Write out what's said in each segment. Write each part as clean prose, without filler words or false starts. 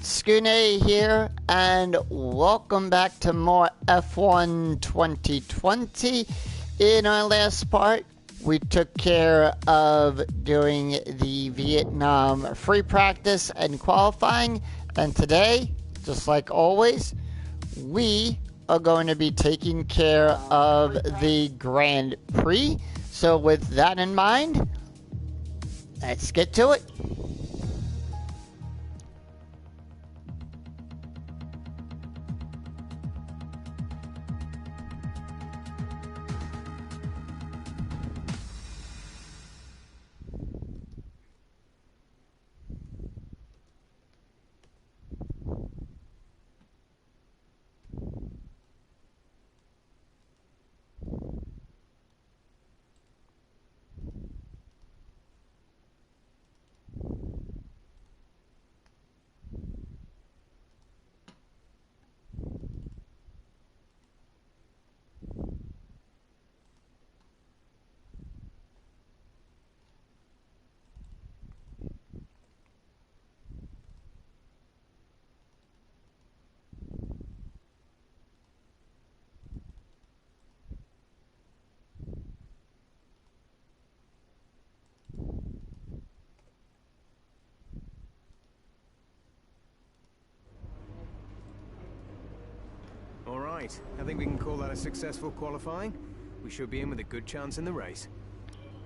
Skune here, and welcome back to more F1 2020. In our last part, we took care of doing the Vietnam free practice and qualifying, and today, just like always, we are going to be taking care of the Grand Prix. So with that in mind, let's get to it. Alright, I think we can call that a successful qualifying. We should be in with a good chance in the race.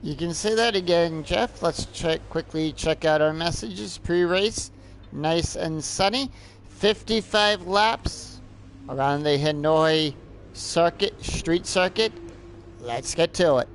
You can say that again, Jeff. Let's quickly check out our messages. Pre-race, nice and sunny. 55 laps around the Hanoi street circuit. Let's get to it.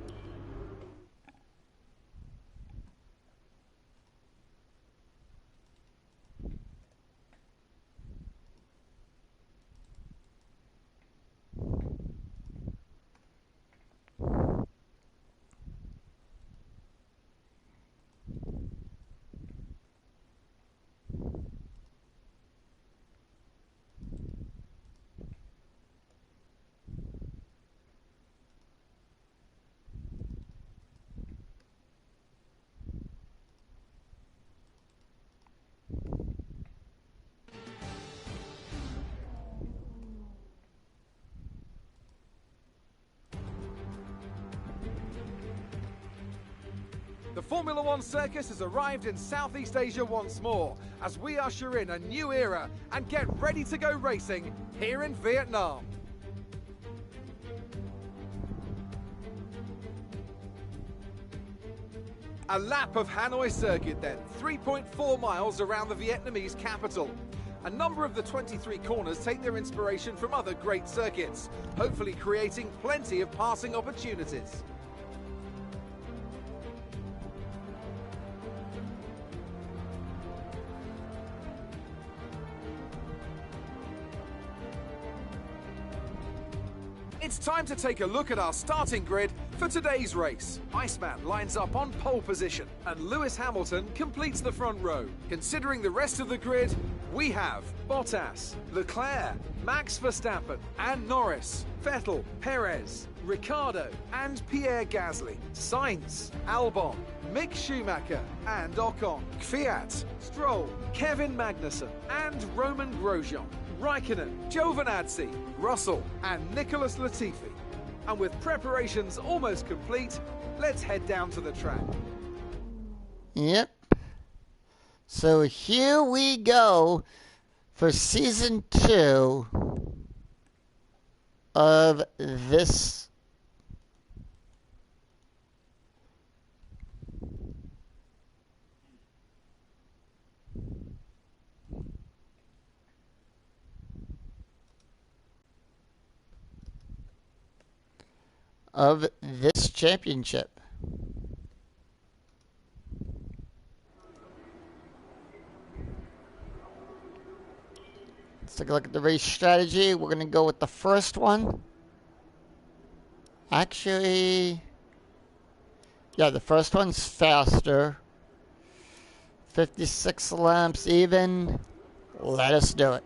The Formula One circus has arrived in Southeast Asia once more, as we usher in a new era and get ready to go racing here in Vietnam. A lap of Hanoi circuit then, 3.4 miles around the Vietnamese capital. A number of the 23 corners take their inspiration from other great circuits, hopefully creating plenty of passing opportunities. It's time to take a look at our starting grid for today's race. Iceman lines up on pole position, and Lewis Hamilton completes the front row. Considering the rest of the grid, we have Bottas, Leclerc, Max Verstappen, and Norris, Vettel, Perez, Ricciardo, and Pierre Gasly, Sainz, Albon, Mick Schumacher, and Ocon, Kvyat, Stroll, Kevin Magnussen, and Roman Grosjean, Raikkonen, Giovinazzi, Russell, and Nicholas Latifi. And with preparations almost complete, let's head down to the track. Yep. So here we go for Season 2 of this championship. Let's take a look at the race strategy. We're going to go with the first one. Actually, yeah, the first one's faster. 56 laps even. Let us do it.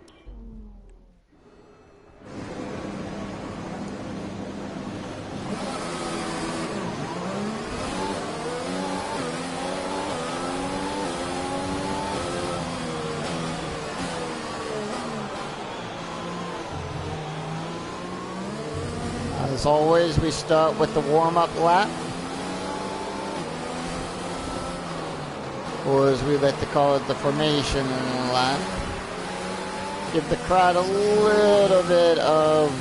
As always, we start with the warm-up lap, or as we like to call it, the formation lap. Give the crowd a little bit of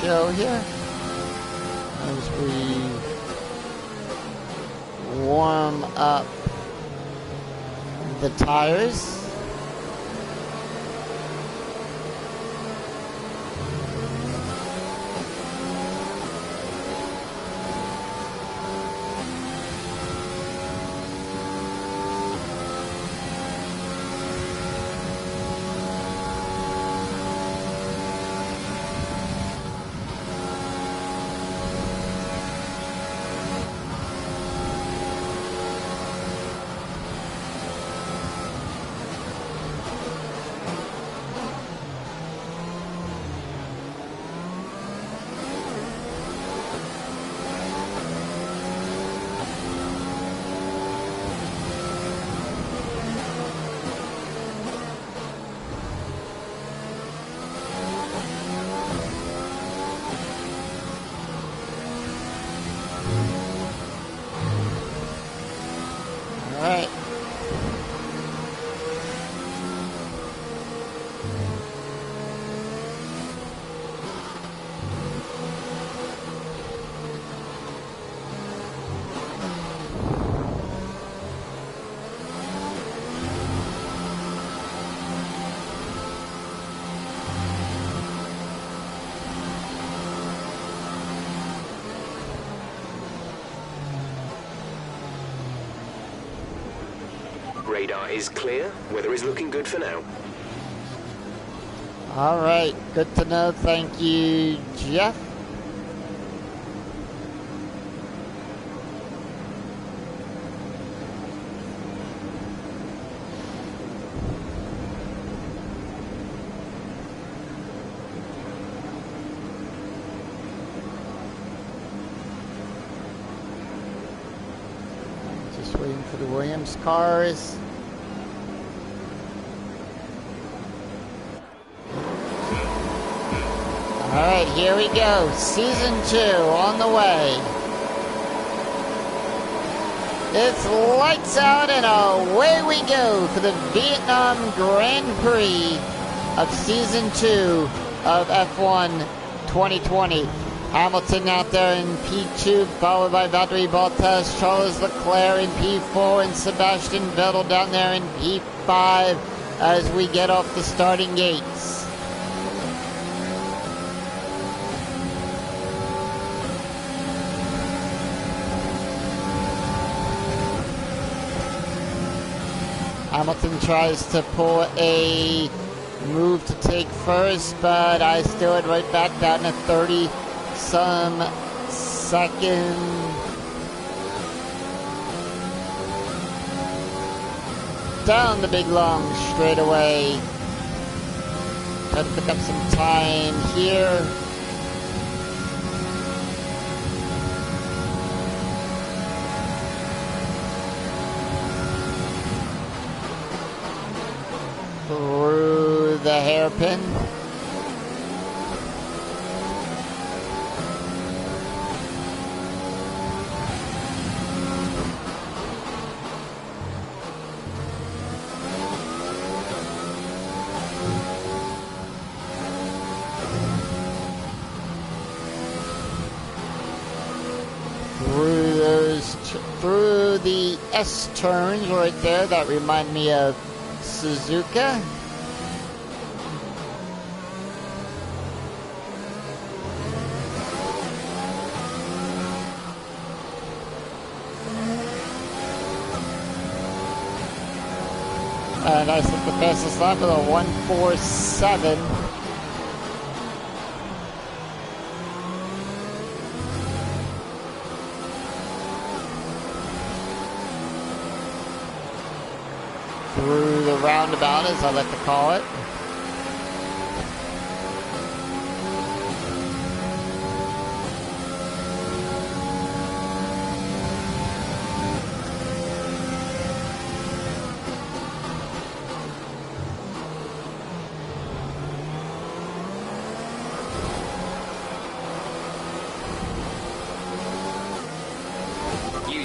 show here as we warm up the tires. Alright. Radar is clear. Weather is looking good for now. Alright, good to know. Thank you, Jeff. Just waiting for the Williams cars. Alright, here we go. Season 2 on the way. It's lights out and away we go for the Vietnam Grand Prix of Season 2 of F1 2020. Hamilton out there in P2, followed by Valtteri Bottas, Charles Leclerc in P4, and Sebastian Vettel down there in P5 as we get off the starting gates. Hamilton tries to pull a move to take first, but I steal it right back down to 30-some second. Down the big long straightaway. Try to pick up some time here. Through the hairpin. Through the S turns right there that remind me of Suzuka. And I set the fastest lap with a 1:47. Through the roundabout, as I like to call it.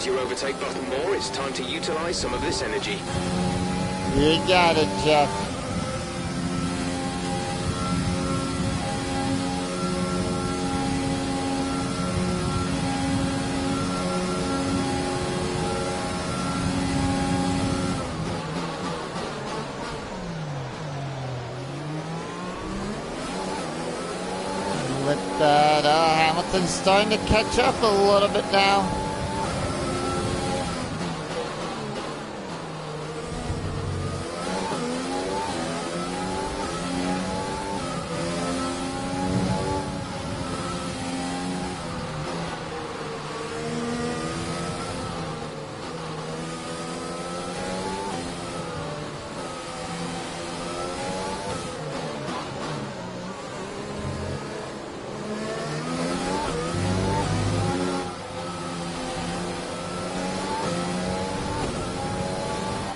use your overtake button more, it's time to utilize some of this energy. You got it, Jeff. With that, Hamilton's starting to catch up a little bit now.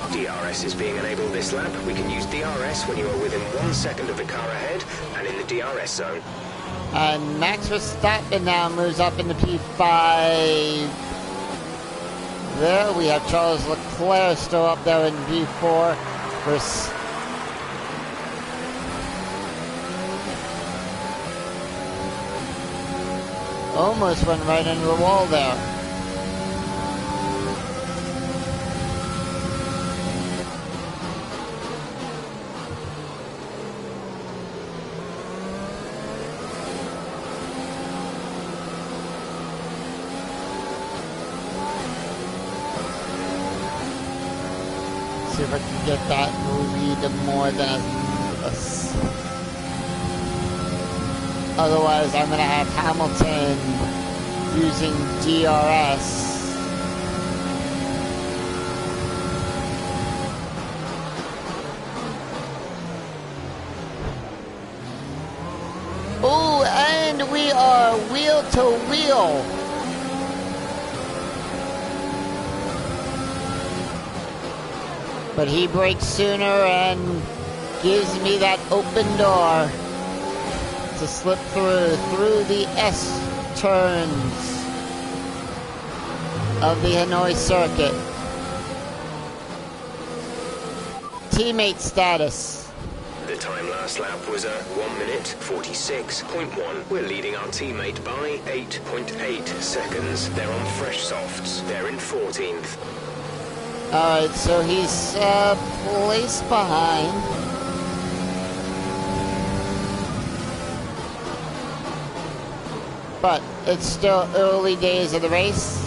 DRS is being enabled this lap. We can use DRS when you are within 1 second of the car ahead and in the DRS zone. And Max Verstappen now moves up into P5. There we have Charles Leclerc still up there in P4. Almost went right into the wall there. See if I can get that lead more than a otherwise I'm gonna have Hamilton using DRS. Oh, and we are wheel to wheel. But he brakes sooner and gives me that open door to slip through the S turns of the Hanoi circuit. Teammate status. The time last lap was a 1 minute 46.1. We're leading our teammate by 8.8 seconds. They're on fresh softs. They're in 14th. Alright, so he's placed behind. But it's still early days of the race.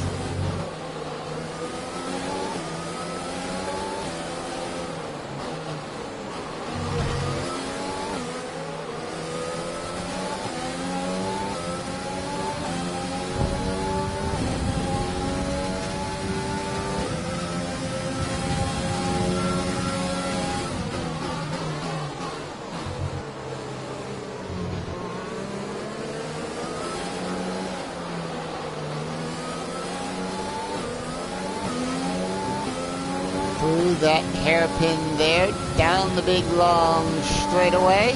Through that hairpin there, down the big long straightaway.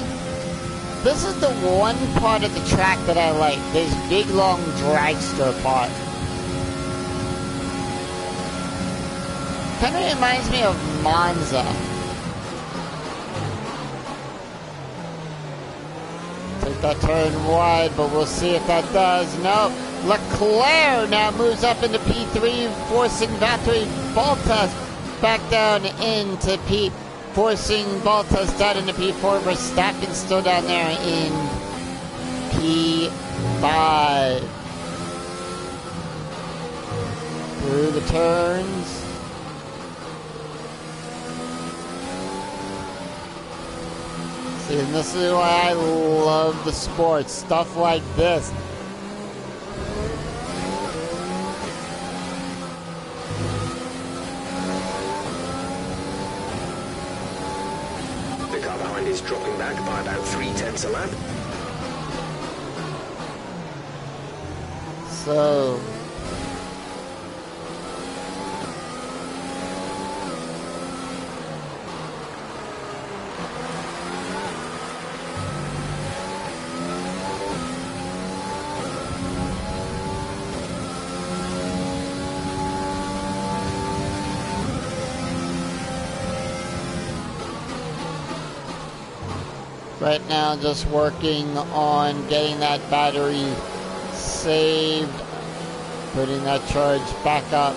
This is the one part of the track that I like, this big long dragster part. Kind of reminds me of Monza. Take that turn wide, but we'll see if that does. No, Leclerc now moves up into P3, forcing Valtteri Bottas back down into P, forcing Bottas down into P4. Verstappen still down there in P5. Through the turns. See, and this is why I love the sport. Stuff like this. Is dropping back by about 0.3 a lap. So Right now, just working on getting that battery saved, putting that charge back up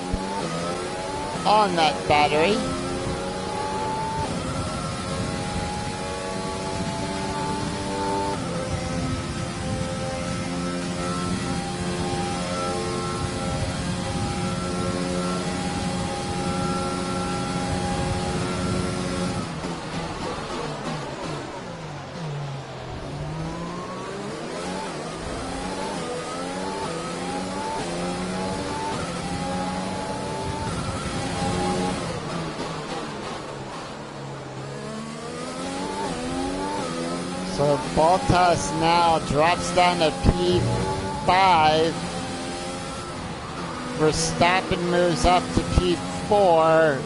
on that battery. So Bottas now drops down to P5. Verstappen moves up to P4.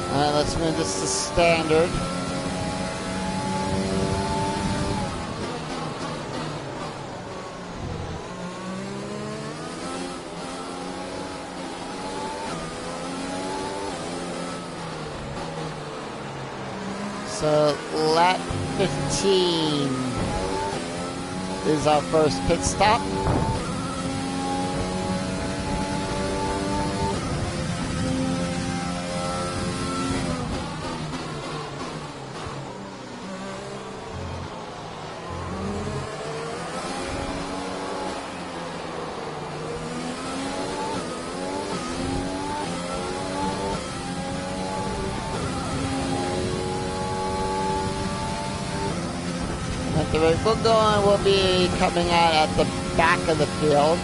Alright, let's move this to standard. So lap 15 is our first pit stop. The rate we're going will be coming out at the back of the field.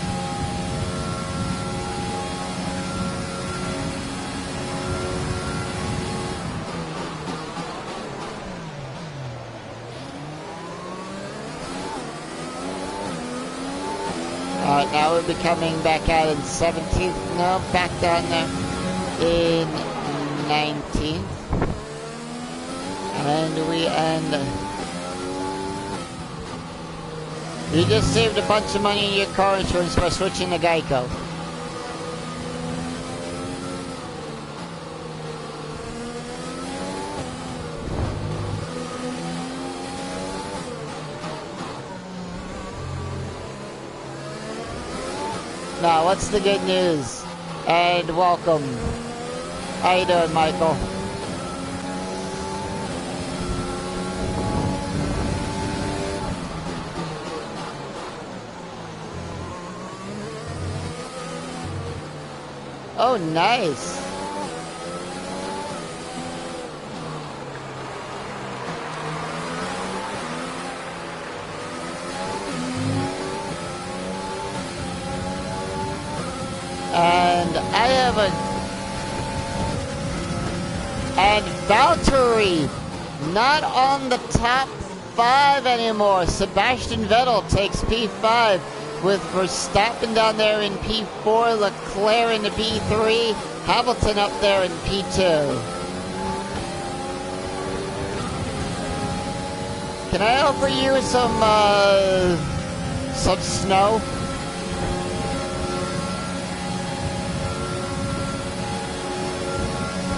Alright, now we'll be coming back out in 17th. No, back down there in 19th. And we end. You just saved a bunch of money in your car insurance by switching to Geico. Now, what's the good news? And welcome. How you doing, Michael? Oh, nice. And I have and Valtteri not on the top 5 anymore. Sebastian Vettel takes P5. With Verstappen down there in P4, Leclerc in the P3, Hamilton up there in P2. Can I offer you some snow?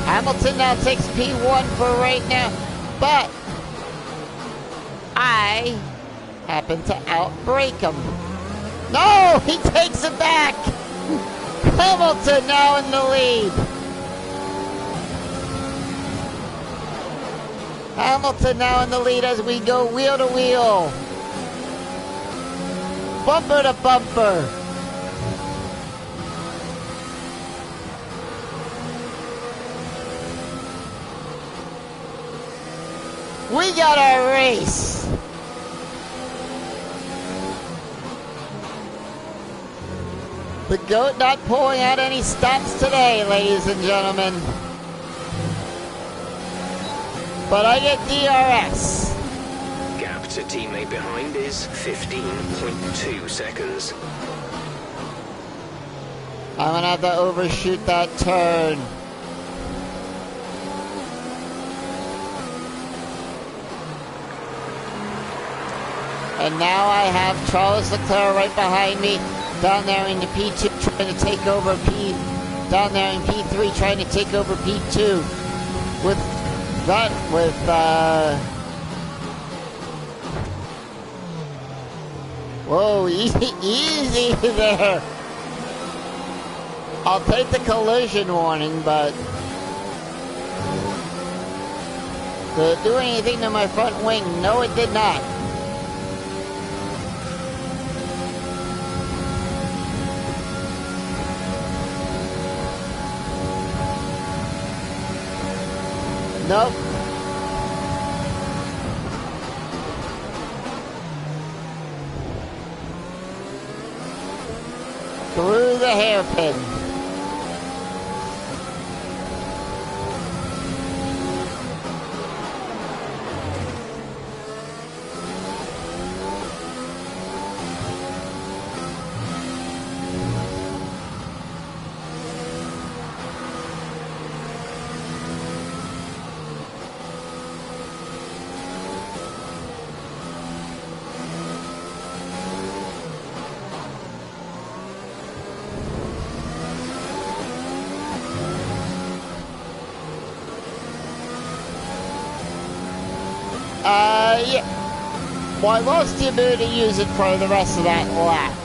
Hamilton now takes P1 for right now, but I happen to outbrake him. No, he takes it back. Hamilton now in the lead. Hamilton now in the lead as we go wheel to wheel. Bumper to bumper. We got our race. The GOAT not pulling out any stops today, ladies and gentlemen. But I get DRS. Gap to teammate behind is 15.2 seconds. I'm gonna have to overshoot that turn. And now I have Charles Leclerc right behind me, down there in the P2 trying to take over down there in P3 trying to take over P2 with whoa, easy there. I'll take the collision warning, but did it do anything to my front wing? No, it did not. Nope. Through the hairpin. Yeah. Well, I lost the ability to use it for the rest of that lap.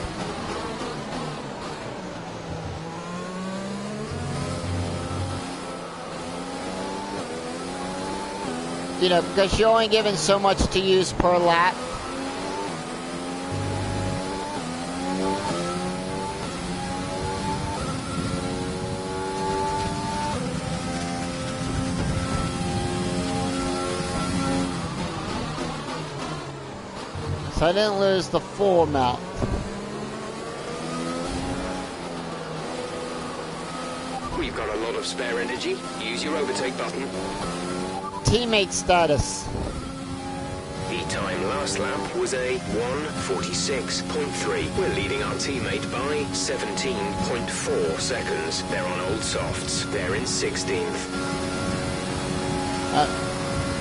You know, because you're only given so much to use per lap. So I didn't lose the full amount. We've got a lot of spare energy. Use your overtake button. Teammate status. The time last lap was a 1:46.3. We're leading our teammate by 17.4 seconds. They're on old softs. They're in 16th.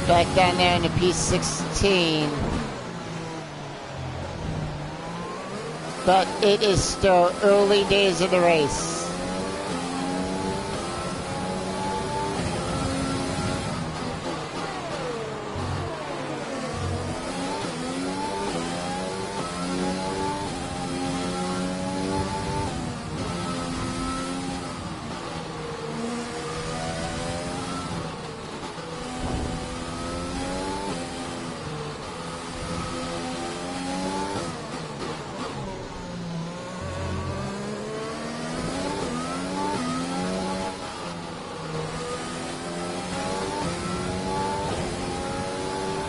Back down there in the P16. But it is still early days of the race.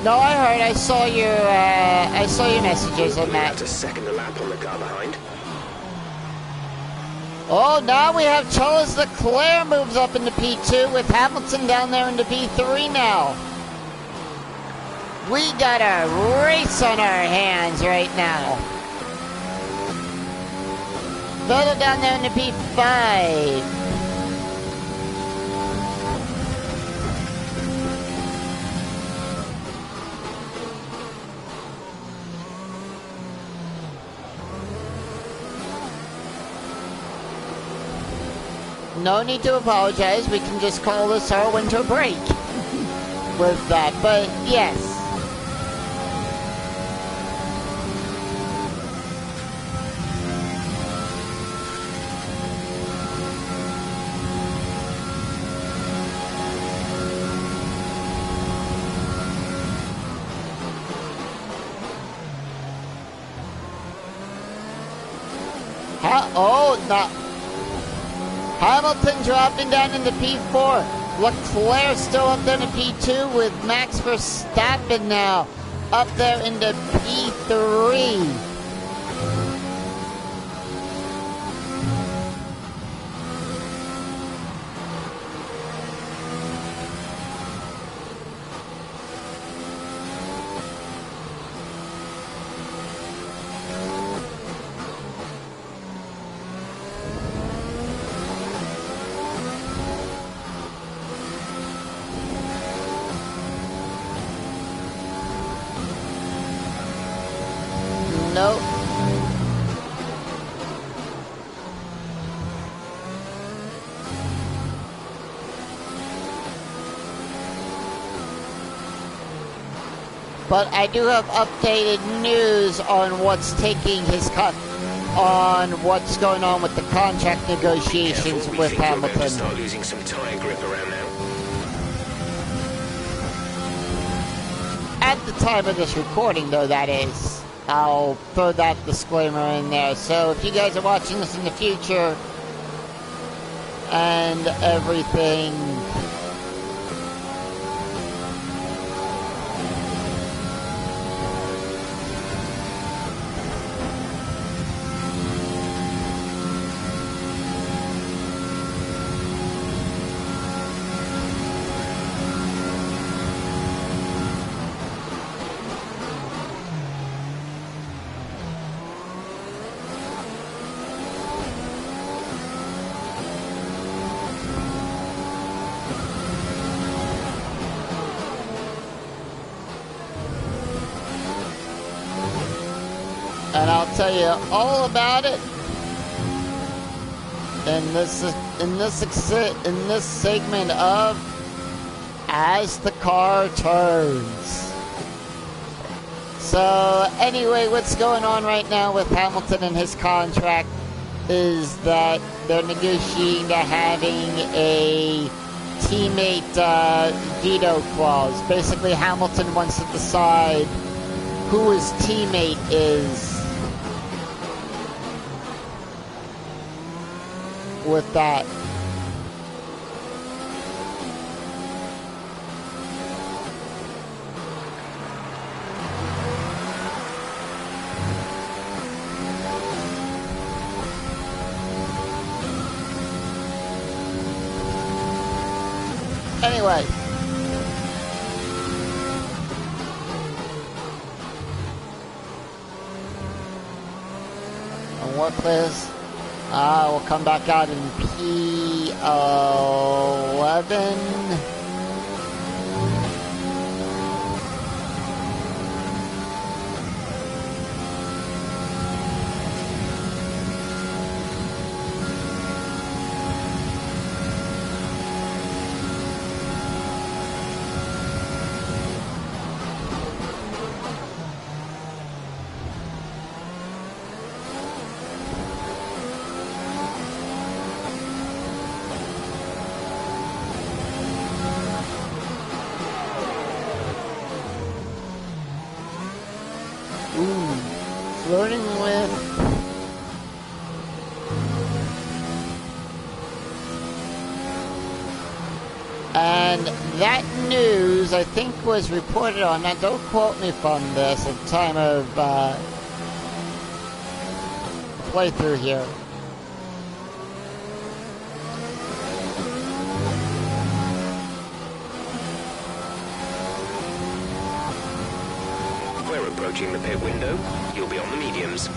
No, I heard. I saw your messages on that. To second the lap on the car behind. Oh, now we have Charles Leclerc moves up into P2 with Hamilton down there into P3 now. We got a race on our hands right now. Vettel down there into P5. No need to apologize. We can just call this our winter break with that. But yes. Hamilton dropping down into P4. Leclerc still up there in P2 with Max Verstappen now up there into P3. But I do have updated news on what's on what's going on with the contract negotiations with Hamilton. Start losing some tire grip around now. At the time of this recording, though, that is. I'll throw that disclaimer in there. So if you guys are watching this in the future and everything, and I'll tell you all about it in this segment of As the Car Turns. So anyway, what's going on right now with Hamilton and his contract is that they're negotiating to having a teammate veto clause. Basically, Hamilton wants to decide who his teammate is with that. Anyway, and what place? We'll come back out in P11. Flirting with and that news I think was reported on, now don't quote me from this at the time of playthrough here. Approaching the pit window, you'll be on the mediums.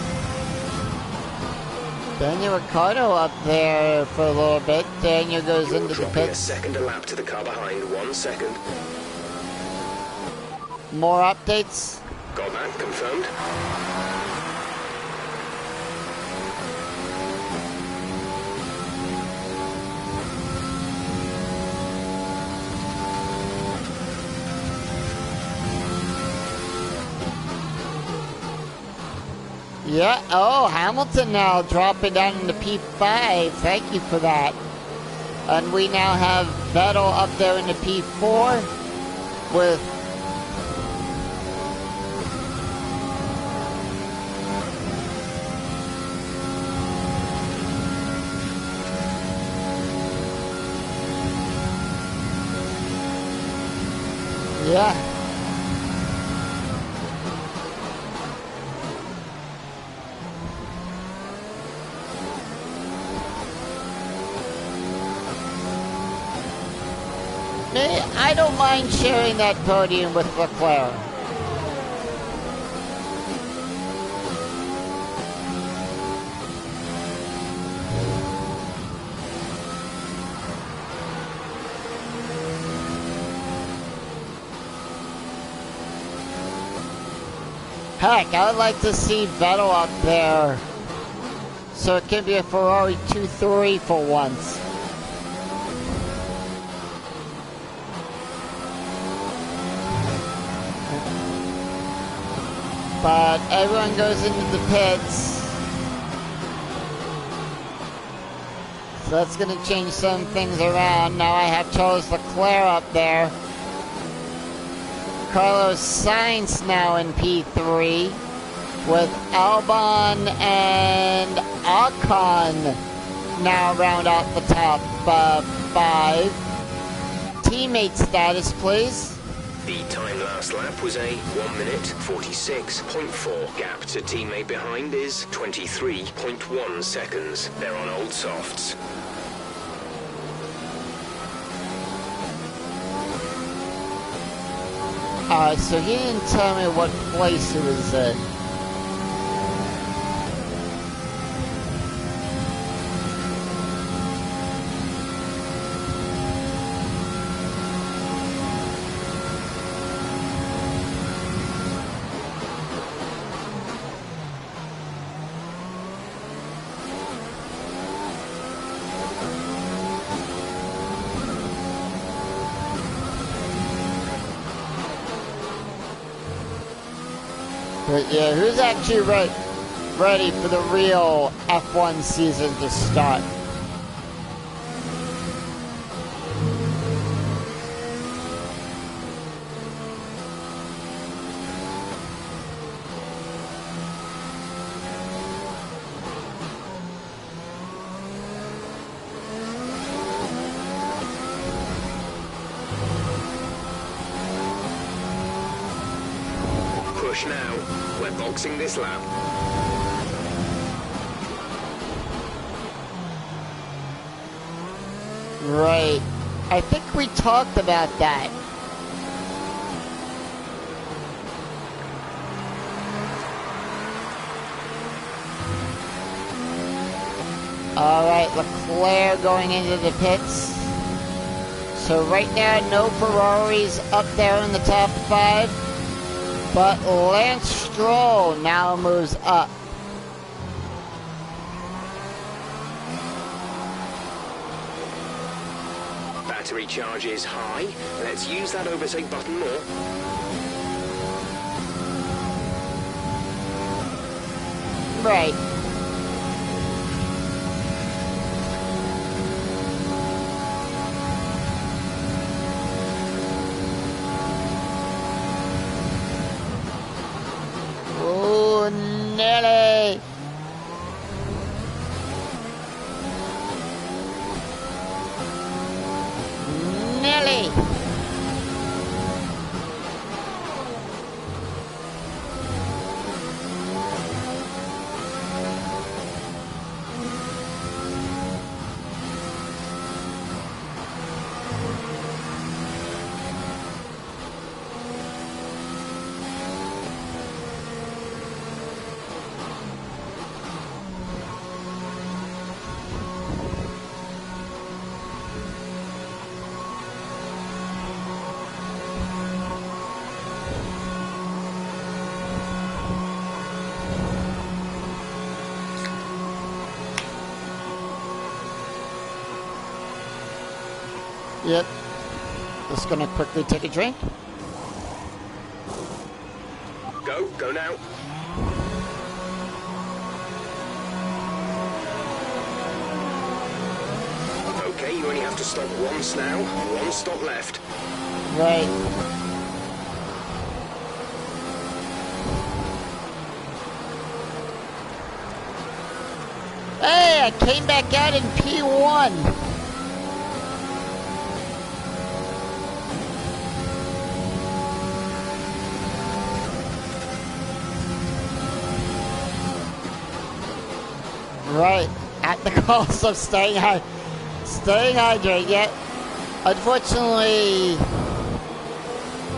Daniel Ricciardo up there for a little bit. Daniel goes into the pits. A second a lap to the car behind, 1 second. More updates. Got that confirmed. Yeah, oh, Hamilton now dropping down into P5. Thank you for that. And we now have Vettel up there in the P4 with yeah. I don't mind sharing that podium with Leclerc. Heck, I would like to see Vettel up there so it can be a Ferrari 2-3 for once. But everyone goes into the pits. So that's going to change some things around. Now I have Charles Leclerc up there. Carlos Sainz now in P3. With Albon and Ocon now round out the top 5. Teammate status, please. The time last lap was a 1 minute 46.4. Gap to teammate behind is 23.1 seconds. They're on old softs. So he didn't tell me what place it was in. But yeah, who's actually ready for the real F1 season to start? Push now. We're boxing this lap. Right. I think we talked about that. Alright, Leclerc going into the pits. So right now, no Ferraris up there in the top 5. But Lance Stroll now moves up. Battery charge is high. Let's use that overtake button more. Right. Nelly! Nelly! Yep. Just gonna quickly take a drink. Go now. Okay, you only have to stop once now. One stop left. Right. Hey, I came back out in P1. Right, at the cost of staying hydrated. Yet, unfortunately,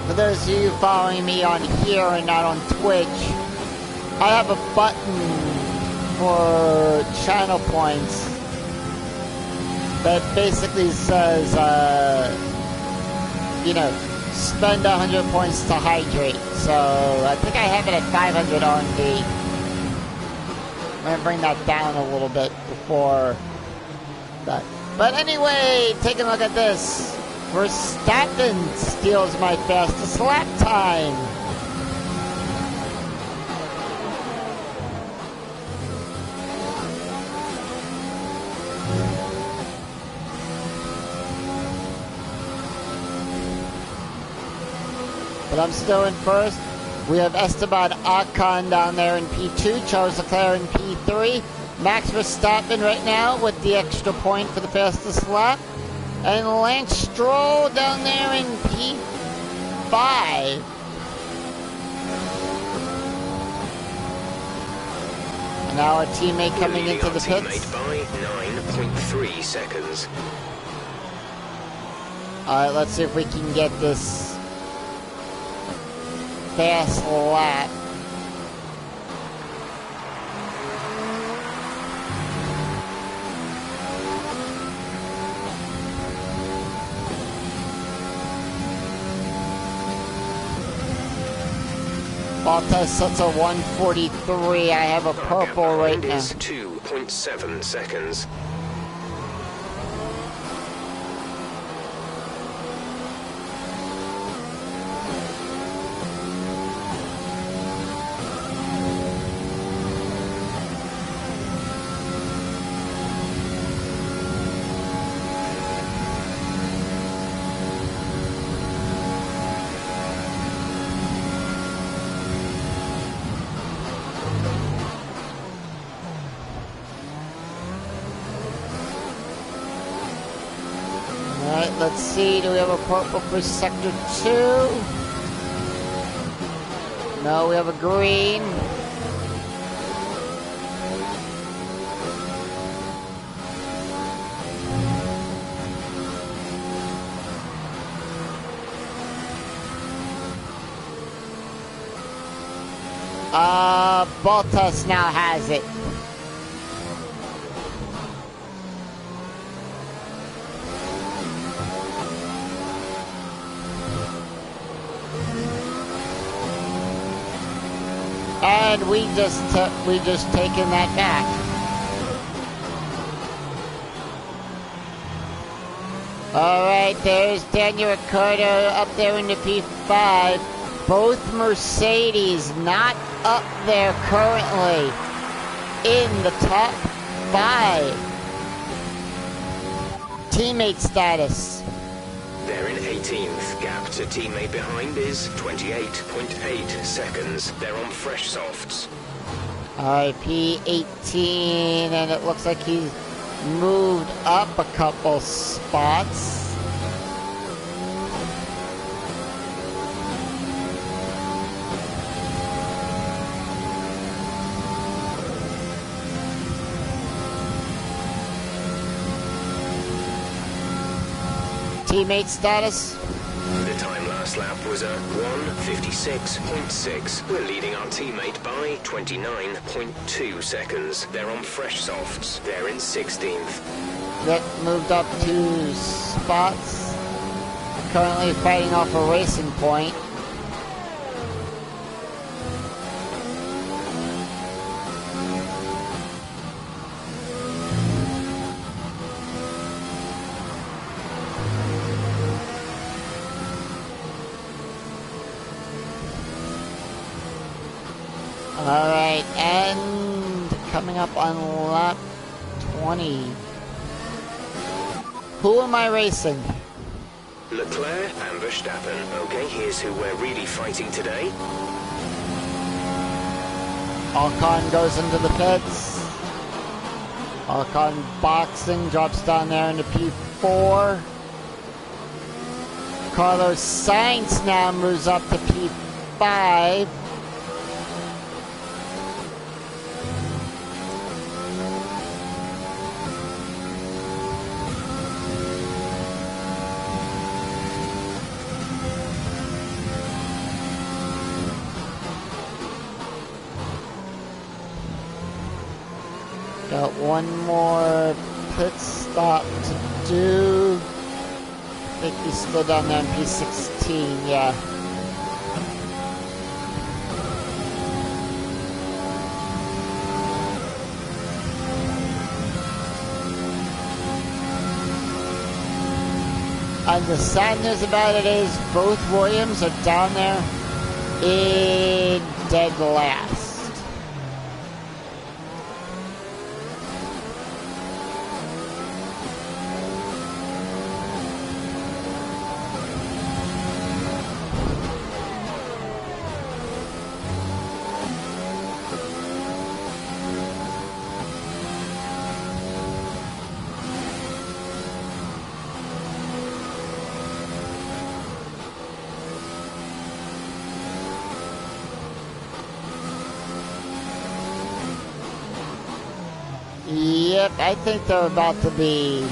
for those of you following me on here and not on Twitch, I have a button for channel points that basically says, you know, spend 100 points to hydrate. So I think I have it at 500 R&D. I'm going to bring that down a little bit before that. But anyway, take a look at this. Verstappen steals my fastest lap time. but I'm still in first. We have Esteban Ocon down there in P2, Charles Leclerc in P3, Max Verstappen right now with the extra point for the fastest lap, and Lance Stroll down there in P5. And now our teammate coming into the pits. By 9.3 seconds. Alright, let's see if we can get this fast lap. Bottas sets a 1:43. I have a purple right now. 2.7 seconds. Alright, let's see. Do we have a purple for sector 2? No, we have a green. Bottas now has it. And we just taken that back. All right, there's Daniel Ricciardo up there in the P5. Both Mercedes not up there currently in the top 5. Teammate status. They're in 18th. Gap to teammate behind is 28.8 seconds. They're on fresh softs. Alright, P18, and it looks like he's moved up a couple spots. Teammate status. The time last lap was a 1:56.6. We're leading our teammate by 29.2 seconds. They're on fresh softs. They're in 16th. That moved up 2 spots. Currently fighting off a racing point. Alright, and coming up on lap 20. Who am I racing? Leclerc and Verstappen. Okay, here's who we're really fighting today. Ocon goes into the pits. Ocon boxing, drops down there into P4. Carlos Sainz now moves up to P5. Got one more pit stop to do. I think he's still down there in P16, yeah. And the sad news about it is both Williams are down there in dead last. Yep, I think they're about to be...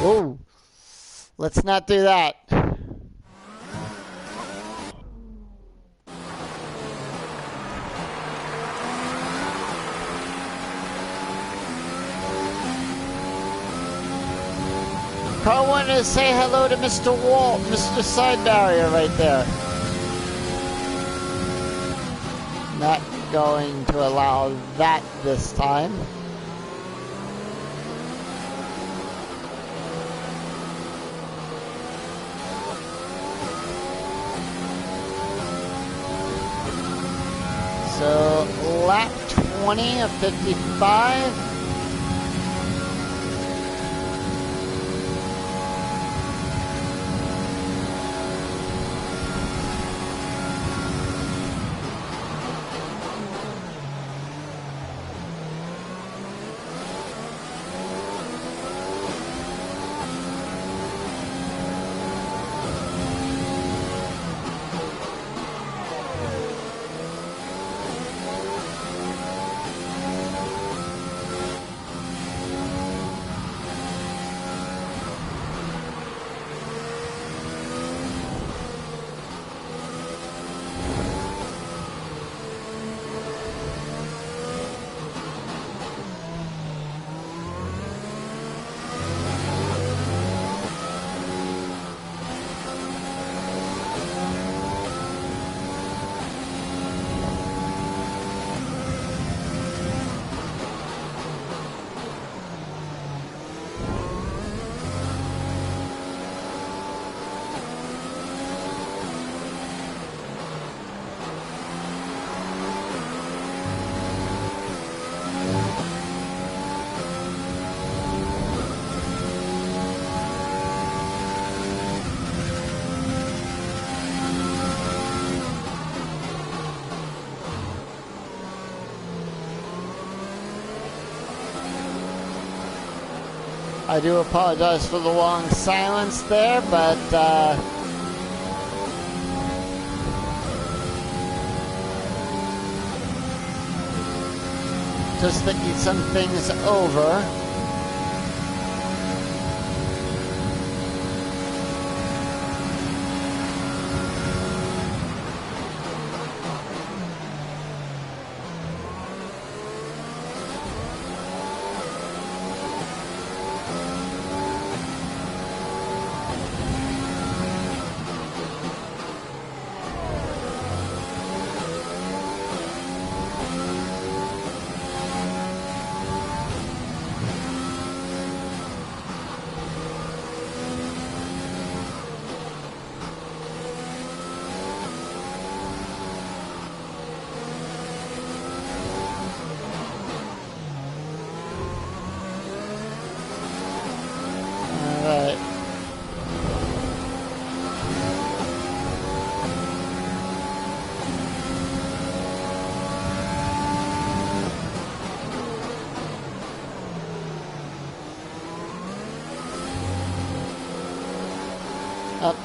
Ooh, let's not do that. Carl wanted to say hello to Mr. Walt, Mr. Side Barrier right there. Not going to allow that this time. So, lap 20 of 55. I do apologize for the long silence there, but just thinking some things over.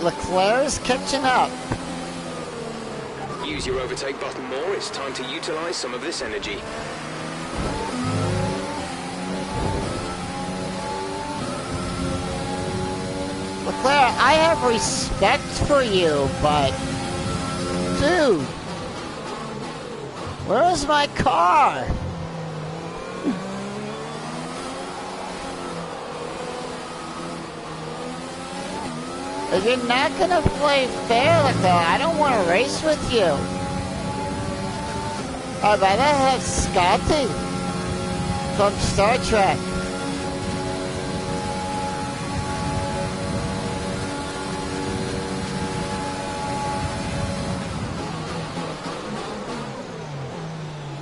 Leclerc is catching up. Use your overtake button more. It's time to utilize some of this energy. Leclerc, I have respect for you, but... Dude! Where is my car? If you're not gonna play fair, Leclerc, I don't want to race with you. I'd rather have Scotty from Star Trek.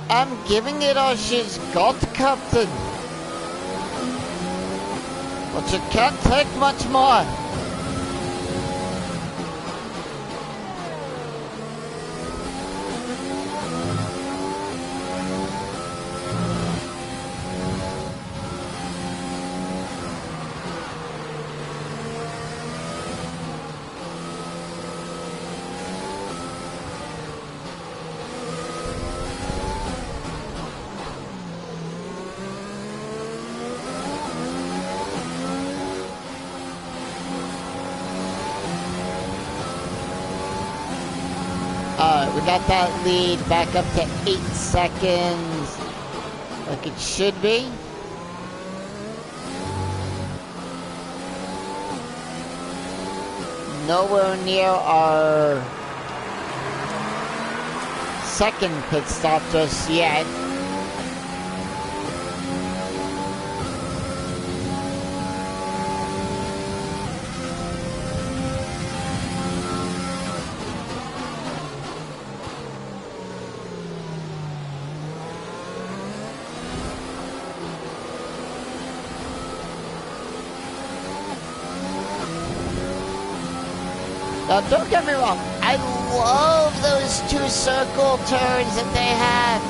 I'm giving it all she's got, Captain. But you can't take much more. We got that lead back up to 8 seconds, like it should be. Nowhere near our second pit stop just yet. Now, don't get me wrong, I love those 2 circle turns that they have.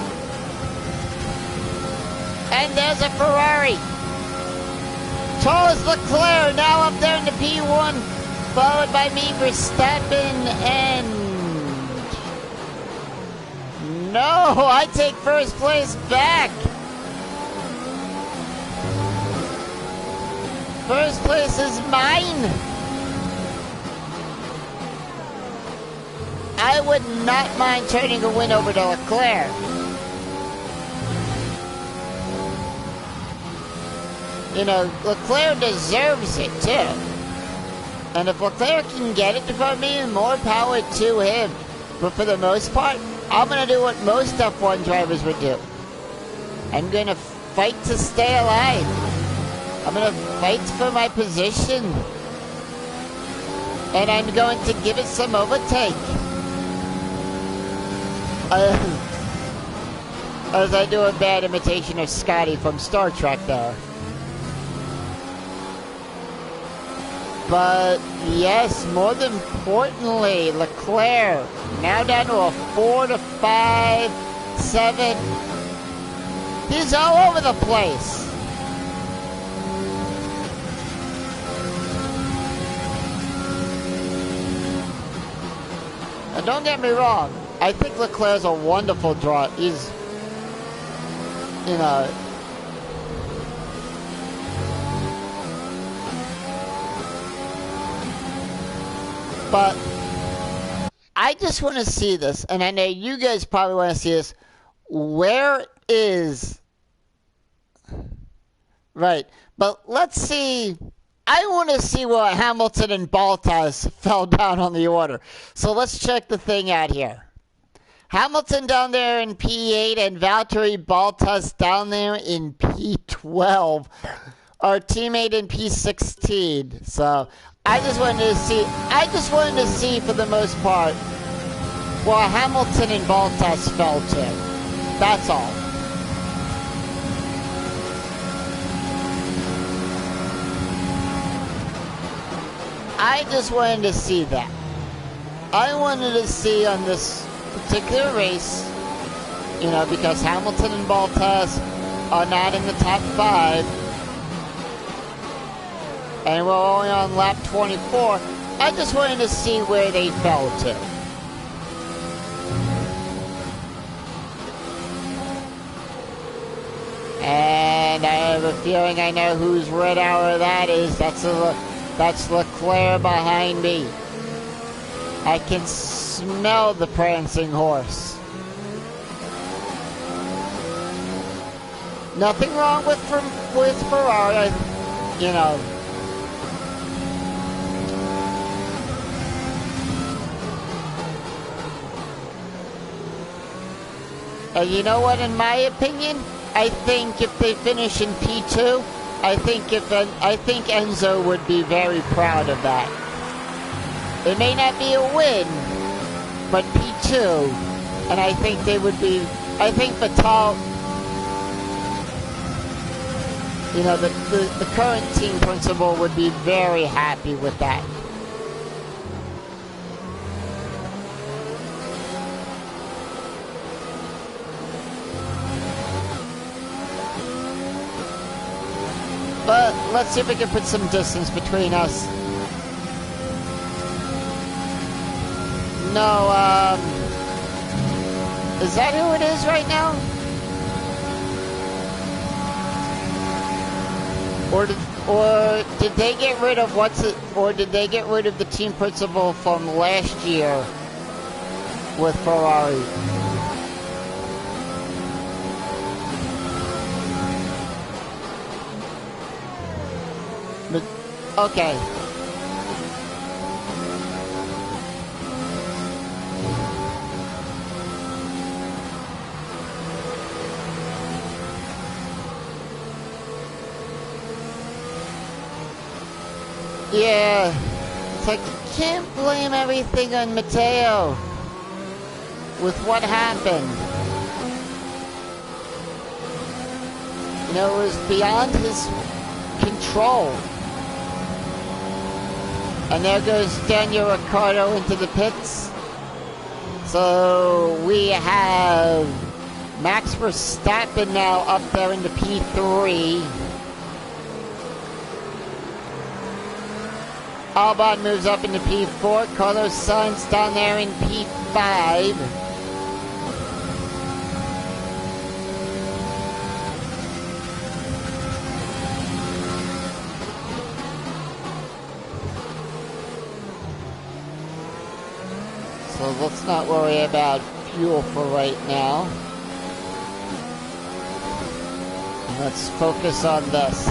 And there's a Ferrari. Charles Leclerc now up there in the P1, followed by me, Verstappen, and... No, I take first place back. First place is mine. I would not mind turning a win over to Leclerc. You know, Leclerc deserves it too. And if Leclerc can get it from me, more power to him. But for the most part, I'm going to do what most F1 drivers would do. I'm going to fight to stay alive. I'm going to fight for my position. And I'm going to give it some overtake. As I do a bad imitation of Scotty from Star Trek there. But yes, more than importantly, Leclerc now down to a 4 to 5, 7. He's all over the place. Now don't get me wrong. I think Leclerc's a wonderful draw. He's, you know, but I just want to see this, and I know you guys probably want to see this. Where is... Right, but let's see... I want to see where Hamilton and Bottas fell down on the order. So let's check the thing out here. Hamilton down there in P8 and Valtteri Bottas down there in P12. Our teammate in P16. So I just wanted to see for the most part where Hamilton and Bottas fell to. That's all. I just wanted to see that. I wanted to see on this particular race, you know, because Hamilton and Bottas are not in the top 5, and we're only on lap 24. I just wanted to see where they fell to. And I have a feeling I know whose red hour that is. That's Leclerc behind me. I can smell the prancing horse. Nothing wrong with Ferrari, you know. You know what? In my opinion, I think if they finish in P2, I think Enzo would be very proud of that. It may not be a win, but P2, and I think they would be. I think Vettel. You know, the current team principal would be very happy with that. But let's see if we can put some distance between us. No, is that who it is right now? Or did they get rid of did they get rid of the team principal from last year with Ferrari? But, okay. Yeah, it's like you can't blame everything on Matteo with what happened. You know, it was beyond his control. And there goes Daniel Ricciardo into the pits. So we have Max Verstappen now up there in the P3. Albon moves up into P4. Carlos Sainz down there in P5. So let's not worry about fuel for right now. Let's focus on this.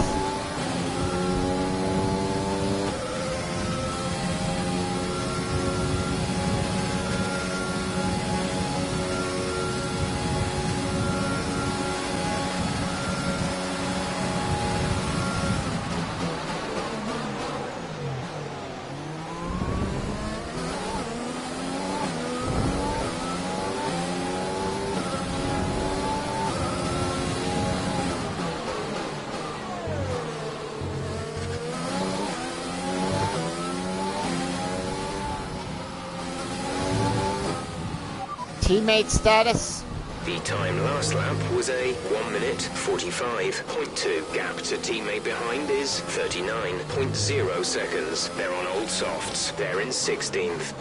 Teammate status. The time last lap was a 1 minute 45.2. Gap to teammate behind is 39.0 seconds. They're on old softs. They're in 16th.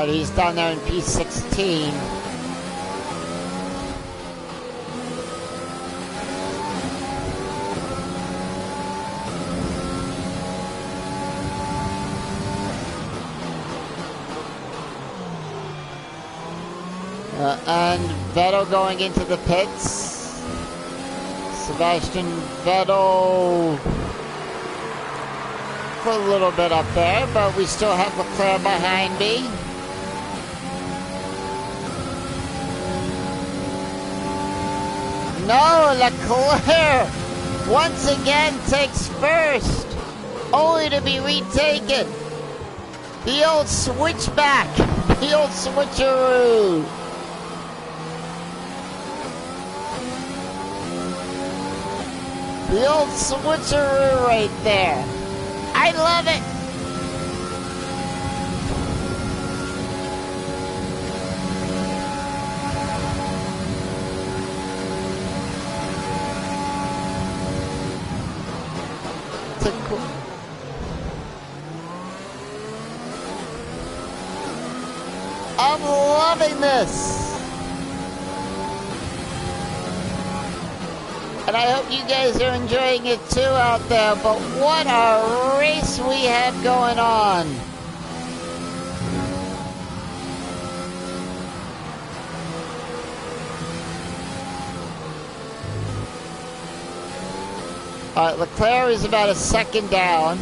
He's down there in P16. And Vettel going into the pits. Sebastian Vettel for a little bit up there, but we still have Leclerc behind me. No, Leclerc once again takes first, only to be retaken. The old switchback, the old switcheroo. The old switcheroo right there. I love it. It's a cool. I'm loving this. And I hope you guys are enjoying it too out there, but what a race we have going on. Alright, Leclerc is about a second down,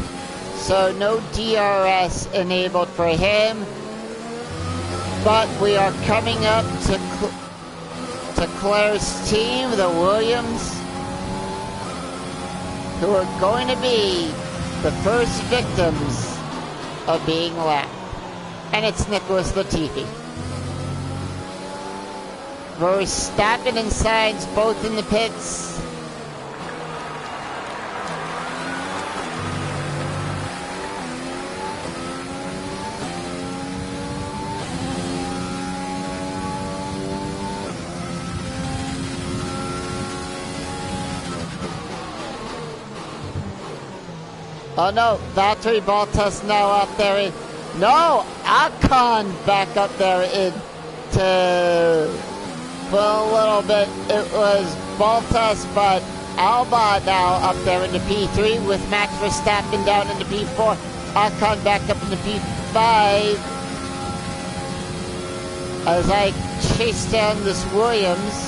so no DRS enabled for him. But we are coming up to Claire's team, the Williams, who are going to be the first victims of being lapped. And it's Nicholas Latifi. Verstappen and Sainz both in the pits. Oh no, Valtteri Bottas now up there. No, Ocon back up there for a little bit. It was Bottas, but Alba now up there in the P3 with Max Verstappen down in the P4. Ocon back up in the P5 as I chase down this Williams.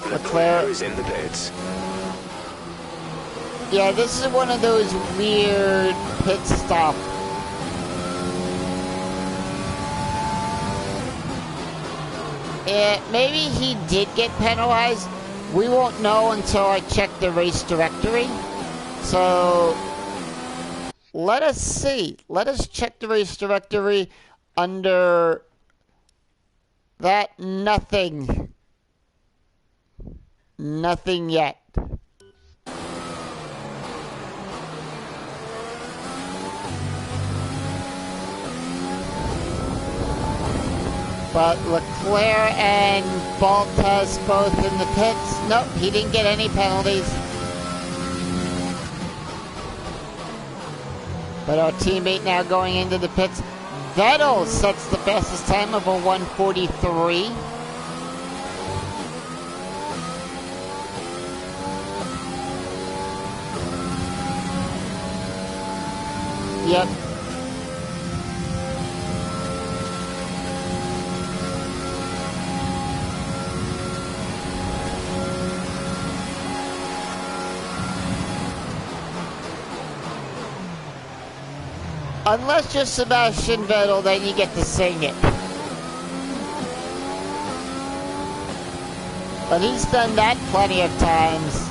Leclerc is in the pits. Yeah, this is one of those weird pit stop. Maybe he did get penalized. We won't know until I check the race directory. So let us see. Let us check the race directory under that nothing. Nothing yet. But Leclerc and Bottas both in the pits. Nope, he didn't get any penalties. But our teammate now going into the pits. Vettel sets the fastest time of a 1:43. Yep. Unless you're Sebastian Vettel, then you get to sing it. But he's done that plenty of times.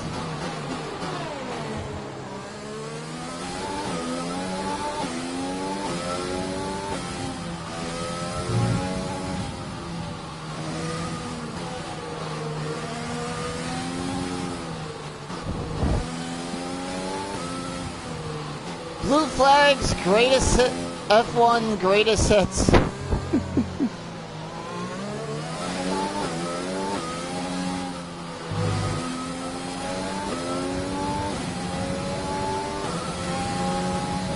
Blue Flag's greatest hit, F1 greatest hits.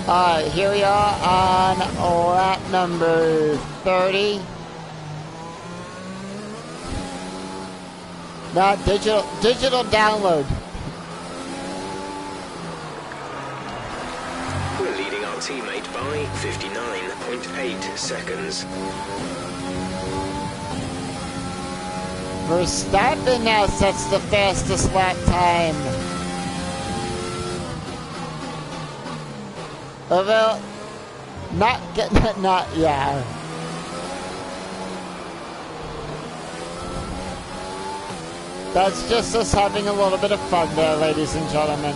Alright, here we are on lap number 30. Now digital download. We're leading our teammate by 59.8 seconds. Verstappen now sets the fastest lap time. Although, yeah. That's just us having a little bit of fun there, ladies and gentlemen.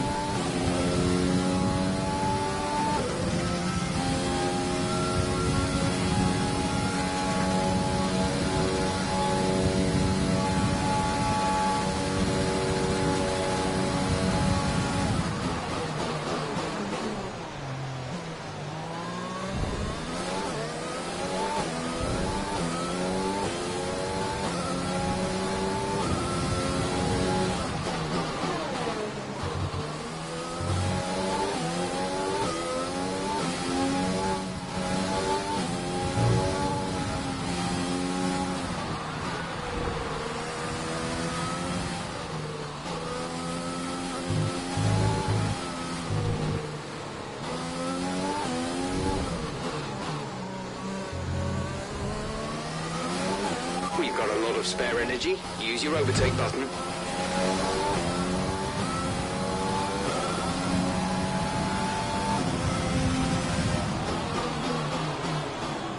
We've got a lot of spare energy. Use your overtake button.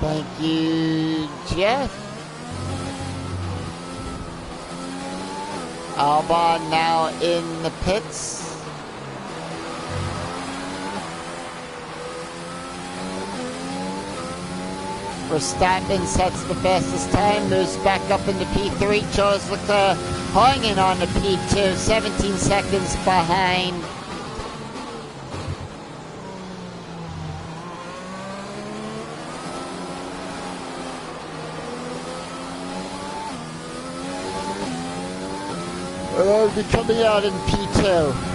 Thank you, yeah. Albon now in the pits. Verstappen sets the fastest time, moves back up into P3. Charles Leclerc hanging on to P2, 17 seconds behind. We'll be coming out in P2.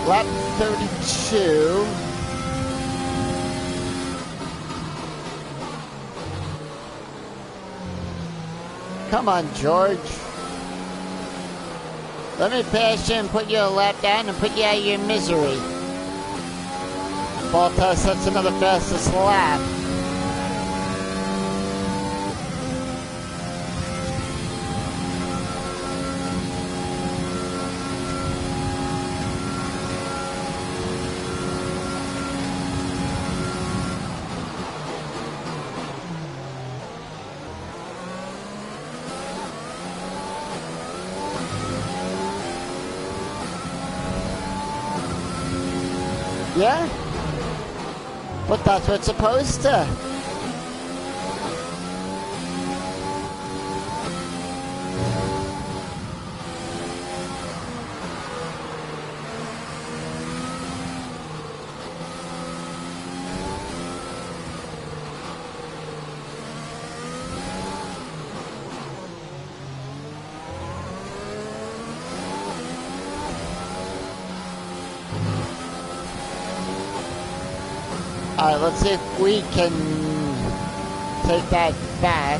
Lap 32. Come on, George. Let me pass you and put you a lap down and put you out of your misery. Bottas sets another fastest lap. Yeah? But that's what it's supposed to. Alright, let's see if we can take that back.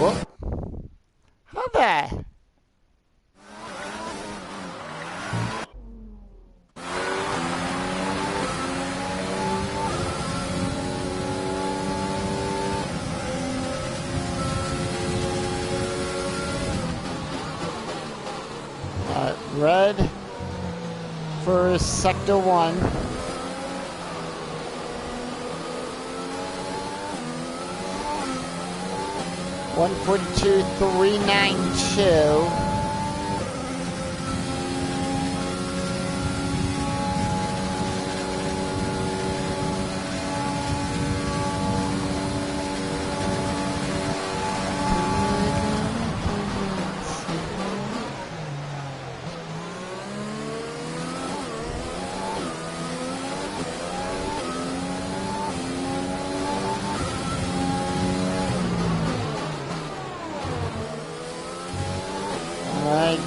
Whoop. How the... Red for sector 1. $142.392.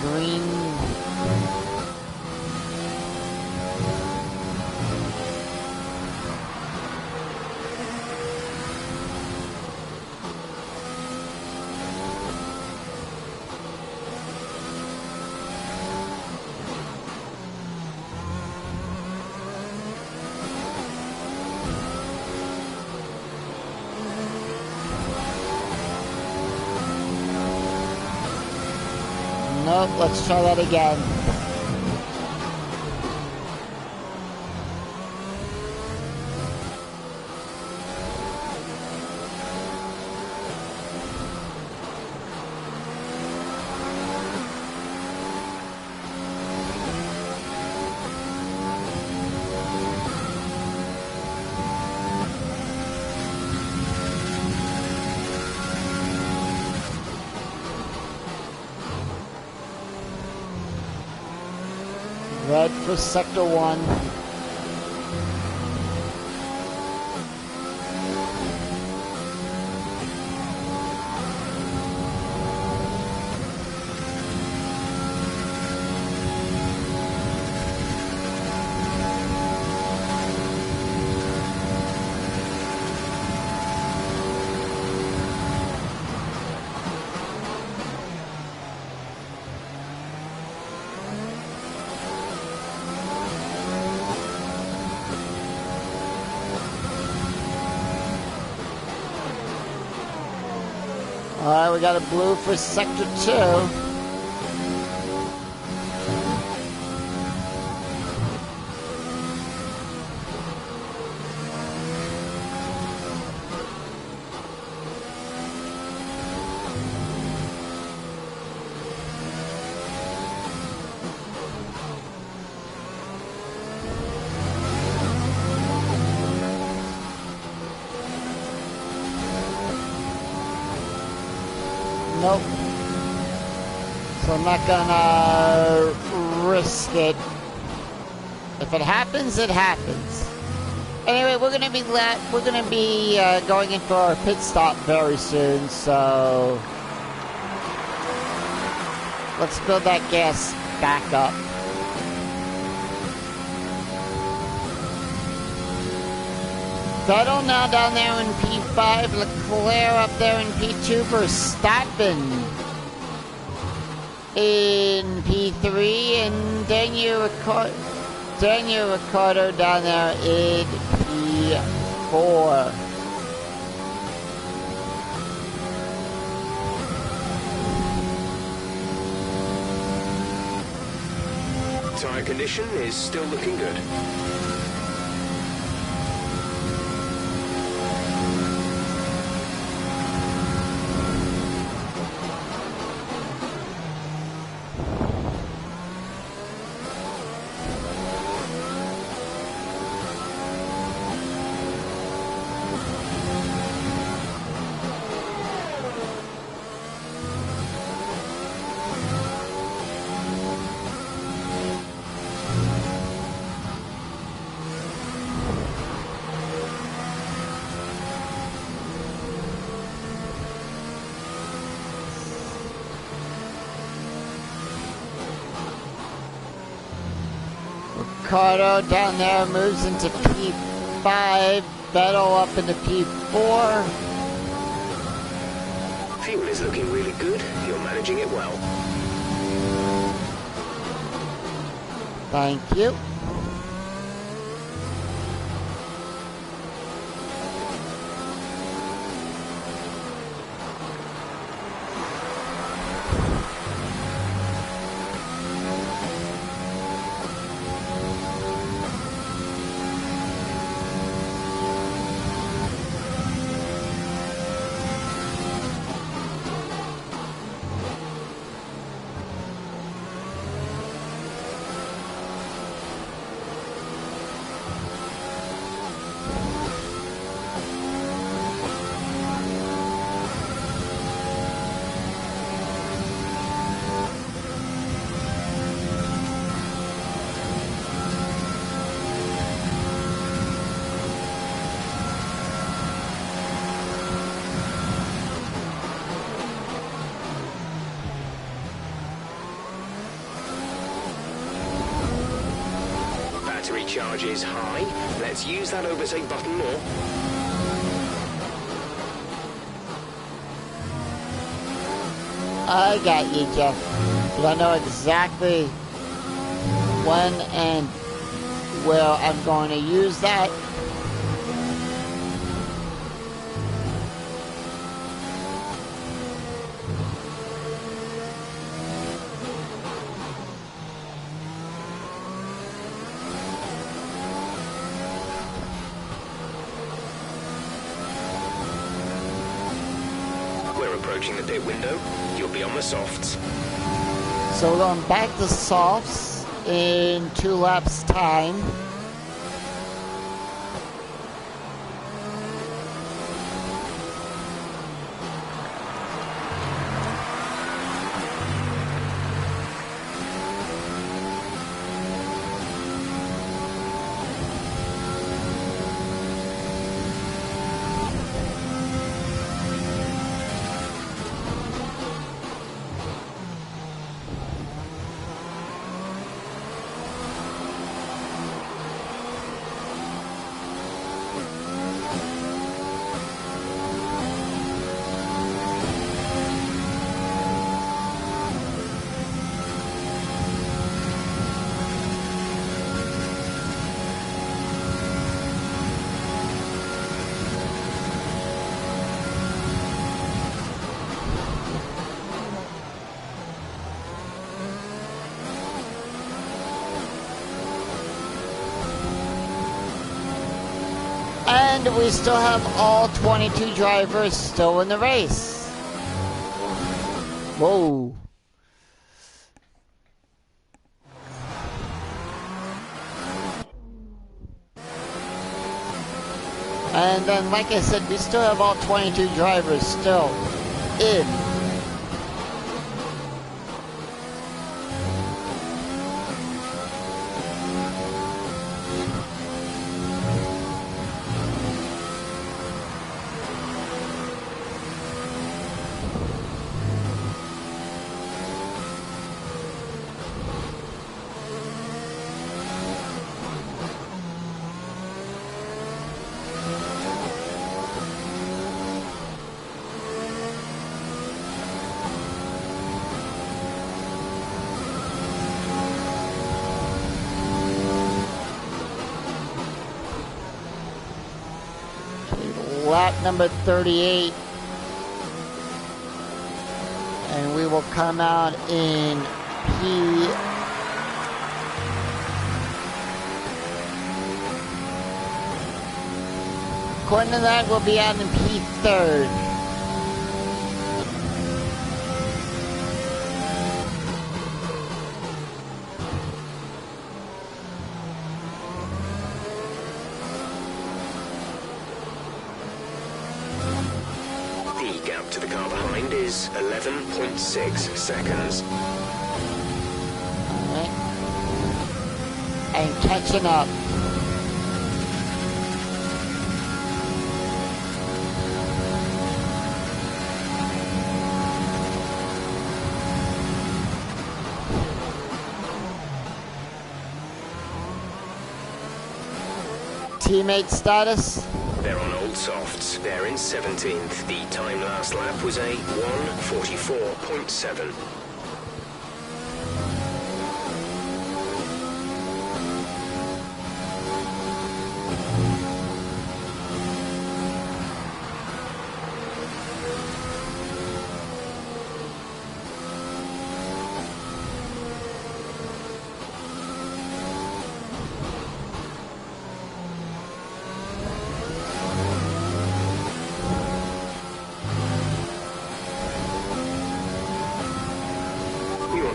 Green. Nope, let's try that again. Red for Sector 1. Alright, we got a blue for Sector 2. Nope. So I'm not gonna risk it. If it happens, it happens. Anyway, we're gonna be going in for our pit stop very soon. So let's build that gas back up. Vettel now down there in P5, Leclerc up there in P2, Verstappen in P3, and Daniel Ricciardo down there in P4. Tyre condition is still looking good. Ricciardo down there moves into P5, Vettel up into P4. Fuel is looking really good. You're managing it well. Thank you. Battery charge is high. Let's use that overtake button more. I got you, Jeff. But I know exactly when and where I'm going to use that. approaching the pit window. You'll be on the softs. So we're going back to softs in 2 laps time. And we still have all 22 drivers still in the race. Whoa. And then, like I said, we still have all 22 drivers still in. Lap number 38, and we will come out in P. According to that, we'll be out in P3rd. To the car behind is 11.6 seconds. Alright. And catching up. Teammate status? They're on old softs. They're in 17th. The time last lap was a 1:44.7.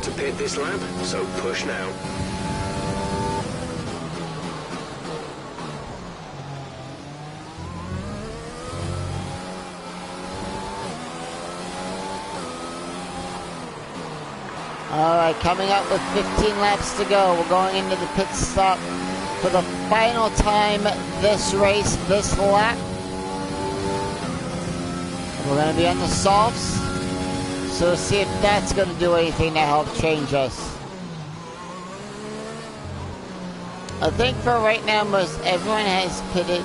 To pit this lap, so push now. Alright, coming up with 15 laps to go. We're going into the pit stop for the final time this race, this lap. We're going to be on the softs. So see if that's going to do anything to help change us. I think for right now, most everyone has pitted,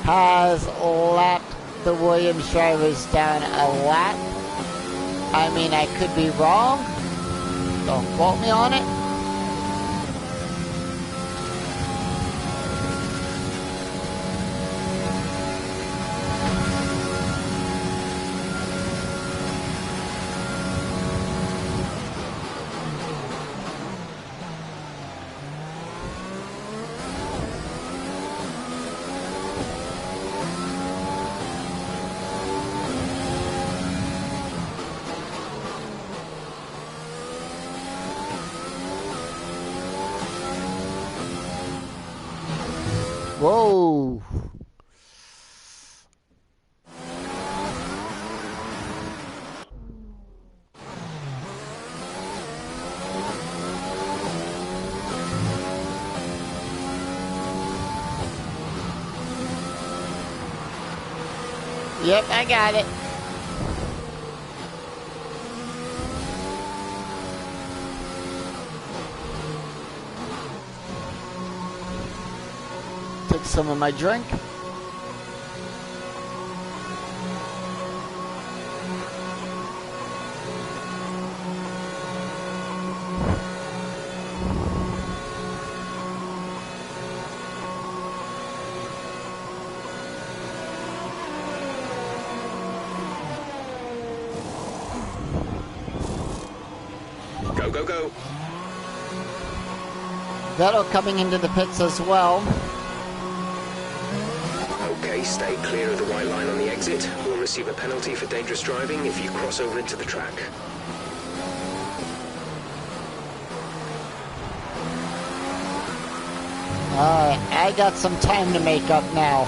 has lapped the Williams drivers down a lap. I mean, I could be wrong. Don't quote me on it. Whoa. Yep, I got it. Took some of my drink. Go, go, go. Vettel coming into the pits as well. Okay, stay clear of the white line on the exit. We'll receive a penalty for dangerous driving if you cross over into the track. I got some time to make up now.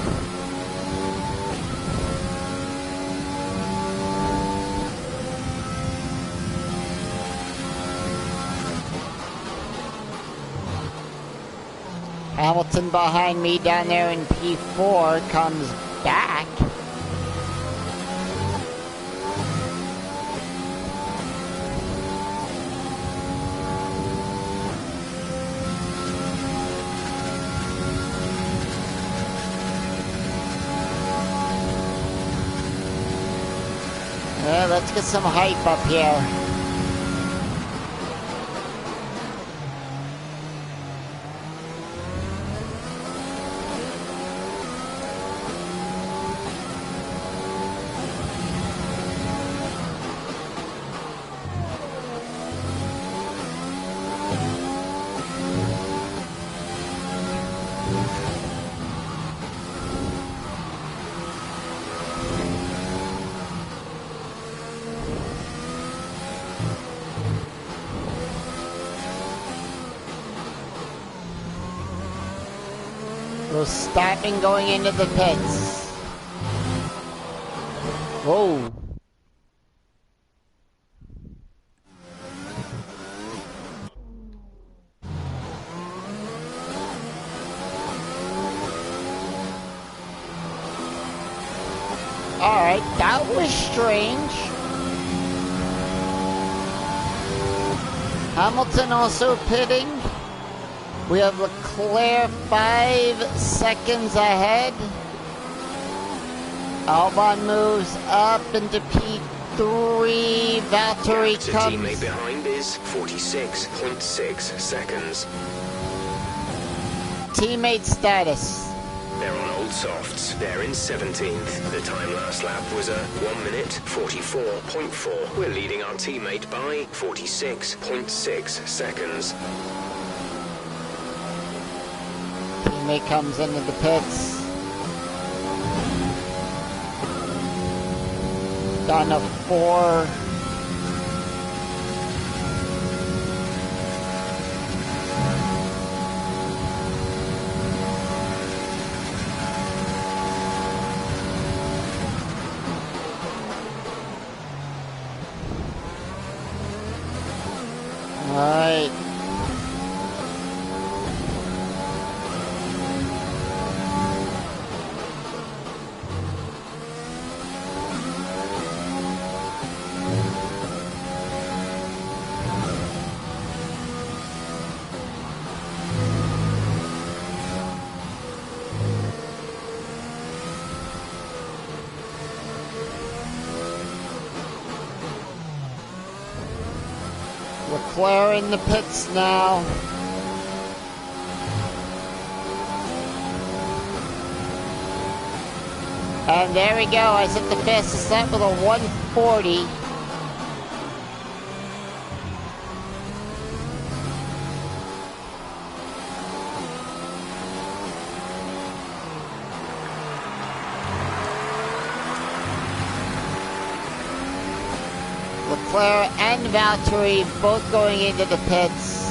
Hamilton behind me down there in P4 comes back. Let's get some hype up here. We're stopping going into the pits. Whoa. Alright, that was strange. Hamilton also pitting. We have Leclerc 5 seconds ahead. Albon moves up into P3. Valtteri comes. Teammate behind is 46.6 seconds. Teammate status. They're on old softs. They're in 17th. The time last lap was a 1 minute 44.4. We're leading our teammate by 46.6 seconds. Teammate comes into the pits. Down to 4. Alright. Leclerc in the pits now. And there we go. I set the fastest lap with a 140. Leclerc and Valtteri both going into the pits.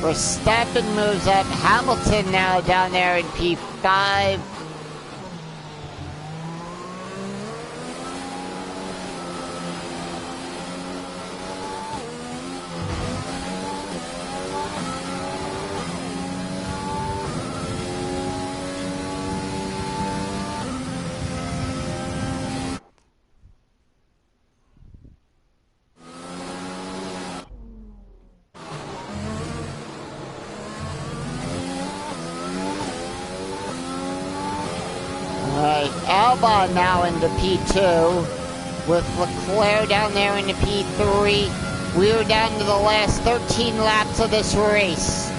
Verstappen moves up. Hamilton now down there in P5. Albon now into P2 with Leclerc down there into P3. We're down to the last 13 laps of this race.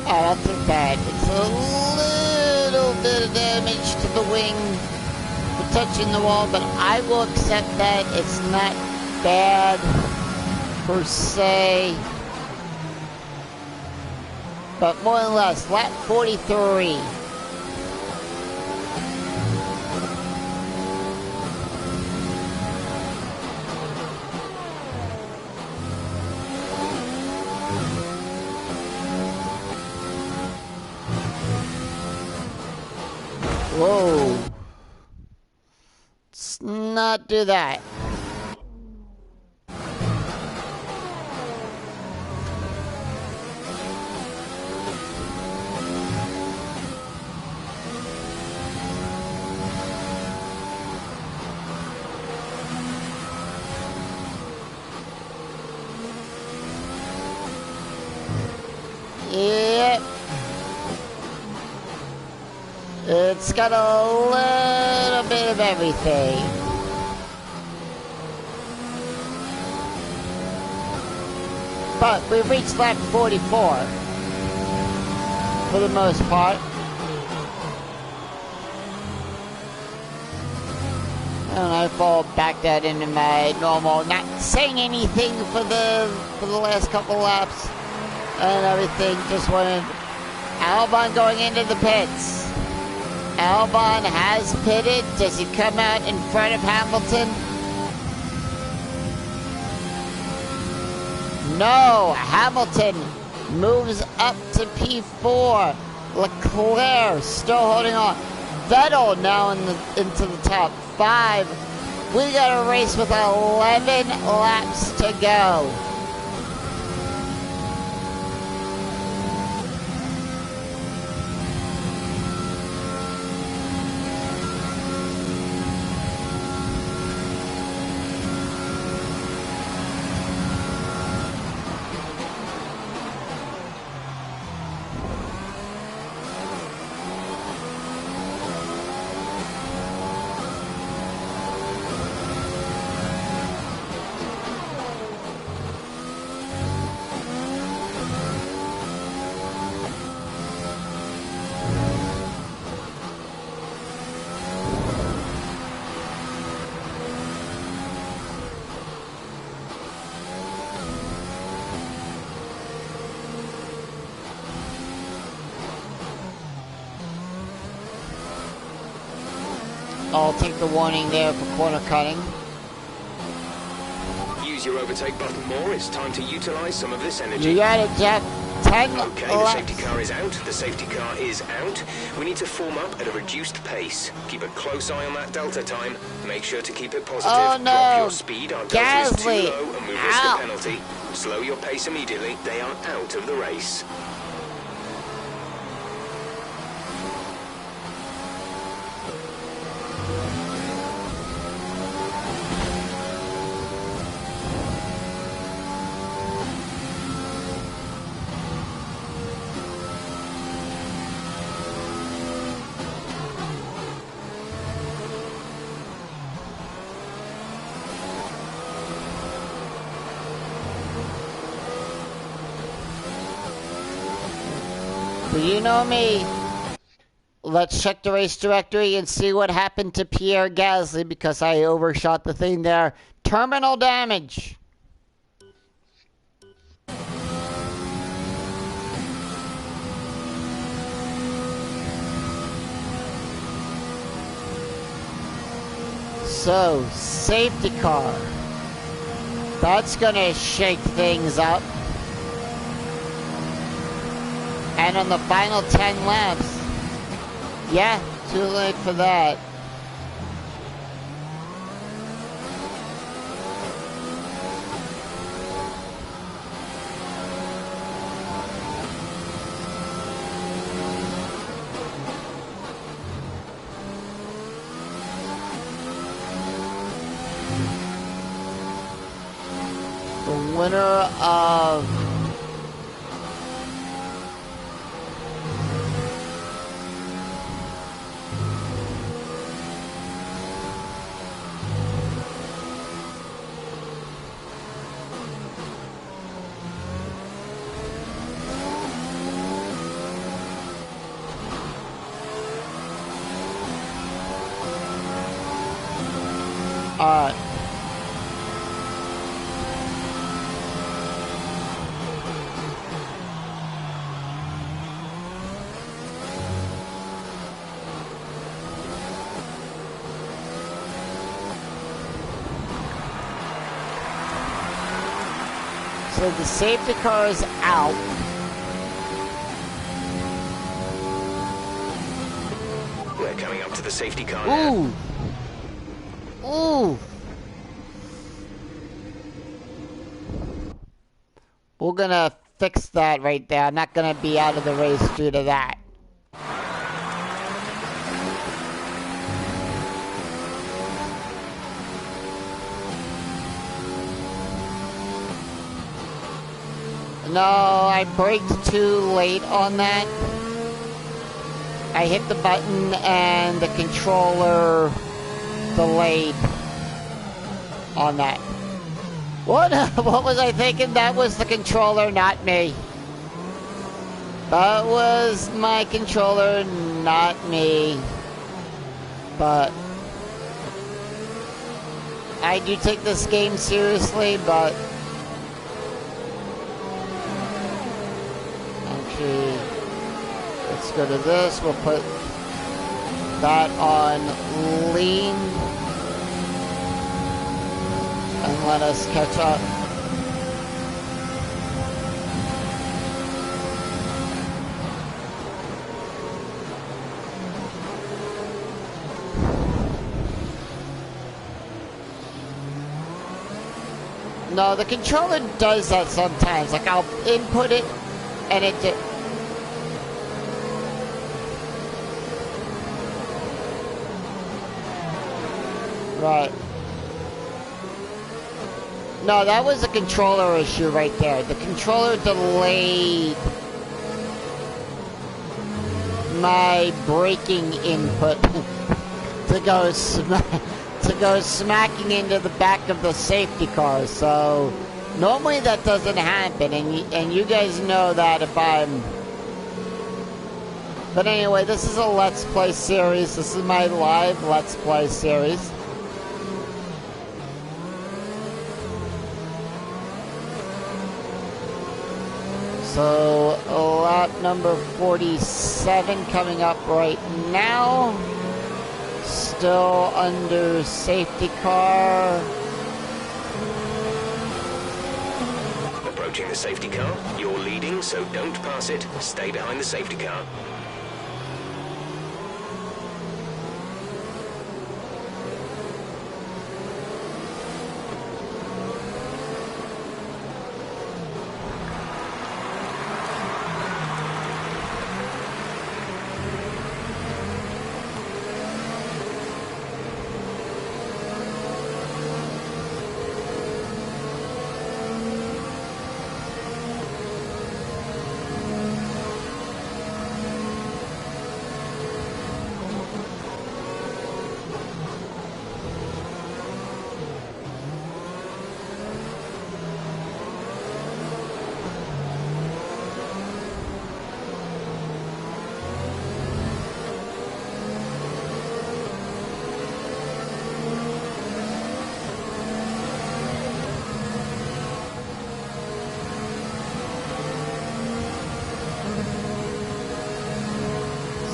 Not too bad. It's a little bit of damage to the wing for touching the wall, but I will accept that. It's not bad per se. But more or less, lap 43. Whoa. Let's not do that. Yep. It's got a little bit of everything. But we've reached lap 44 for the most part. And I fall back that into my normal, not saying anything for the last couple laps and everything. Just wanted Albon going into the pits. Albon has pitted. Does he come out in front of Hamilton? No. Hamilton moves up to P4. Leclerc still holding on. Vettel now into the top 5. We got a race with 11 laps to go. I'll take the warning there for corner cutting. Use your overtake button more. It's time to utilize some of this energy. You got it, Jeff. 10 Okay, the safety car is out. The safety car is out. We need to form up at a reduced pace. Keep a close eye on that delta time. Make sure to keep it positive. Oh, no. Drop your speed. Our delta is too Gasly. low and we risk a penalty. Slow your pace immediately. They are out of the race. But you know me. Let's check the race directory and see what happened to Pierre Gasly because I overshot the thing there. Terminal damage. So, safety car. That's gonna shake things up. And on the final 10 laps, yeah, too late for that. The winner of Alright. So the safety car is out. We're coming up to the safety car now. Ooh. Ooh. We're gonna fix that right there. I'm not gonna be out of the race due to that. No, I braked too late on that. I hit the button and the controller delayed on that. What was I thinking? That was the controller, not me. That was my controller, not me. But I do take this game seriously, but actually, let's go to this. We'll put that on lean and let us catch up. No, the controller does that sometimes. Like, I'll input it and it right. No, that was a controller issue right there. The controller delayed my braking input to go smacking into the back of the safety car. So normally that doesn't happen, and you guys know that if I'm. But anyway, this is a Let's Play series. This is my live Let's Play series. So, lap number 47 coming up right now. still under safety car. Approaching the safety car. You're leading, so don't pass it. Stay behind the safety car.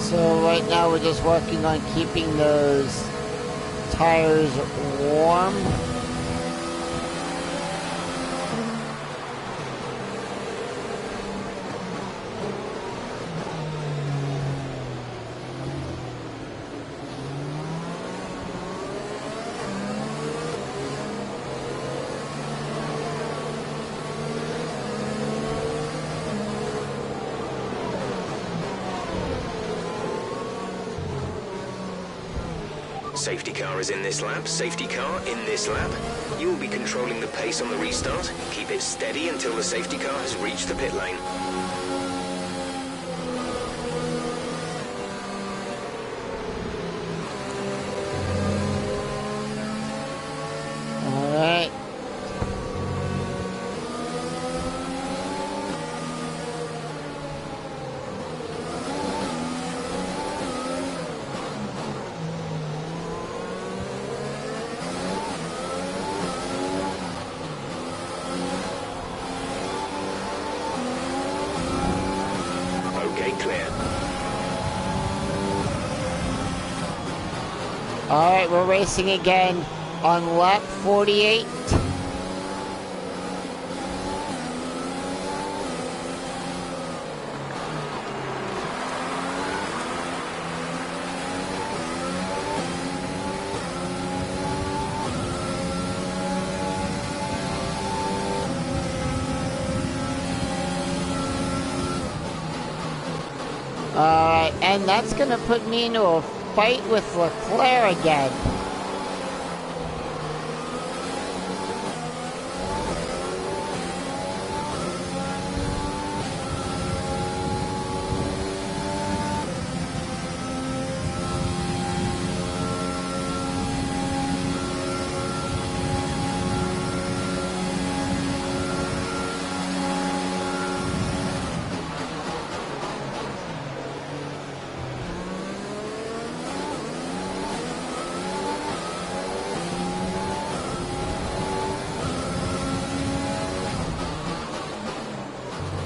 So right now we're just working on keeping those tires warm. Safety car is in this lap. Safety car in this lap. You will be controlling the pace on the restart. Keep it steady until the safety car has reached the pit lane. All right. All right, we're racing again on lap 48. And that's going to put me into a fight with Leclerc again.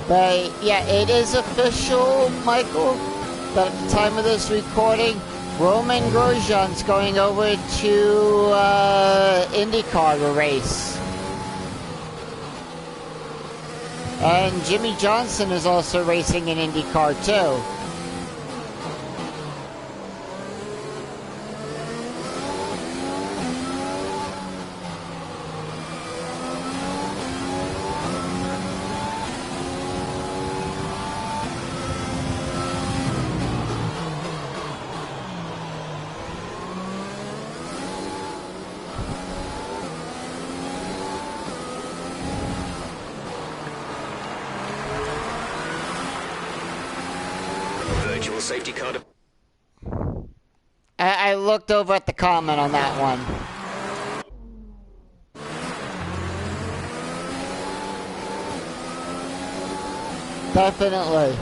But yeah, it is official, Michael, that at the time of this recording, Roman Grosjean's going over to IndyCar to race. And Jimmy Johnson is also racing in IndyCar too. Safety car. I looked over at the comment on that one. Definitely.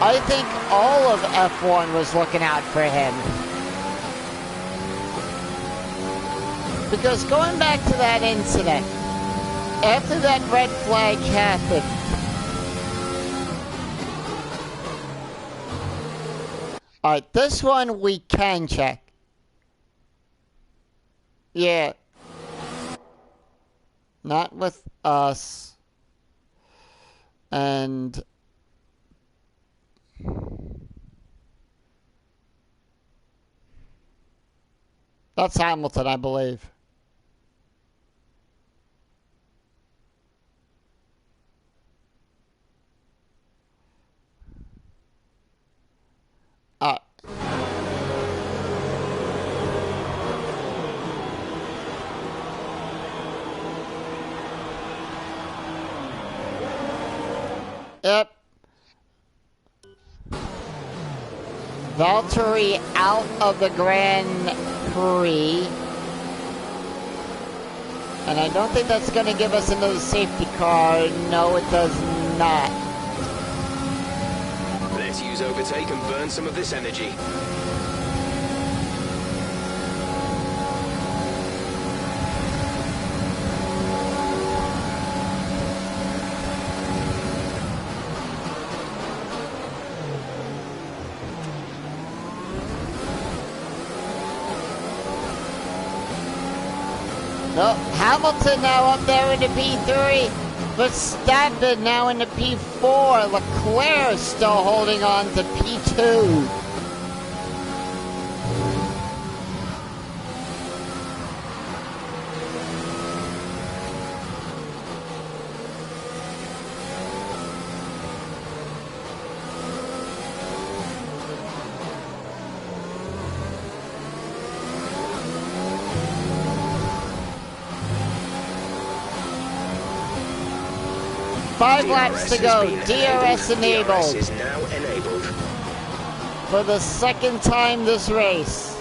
I think all of F1 was looking out for him. Because going back to that incident, after that red flag happened, Alright, this one we can check. Yeah. Not with us. And... that's Hamilton, I believe. Yep. Valtteri out of the Grand Prix. And I don't think that's going to give us another safety car. No, it does not. Let's use overtake and burn some of this energy. No, Hamilton now up there in the P3. Verstappen now in the P4. Leclerc still holding on to P2. Five laps to go. DRS enabled. DRS is now enabled. For the second time this race.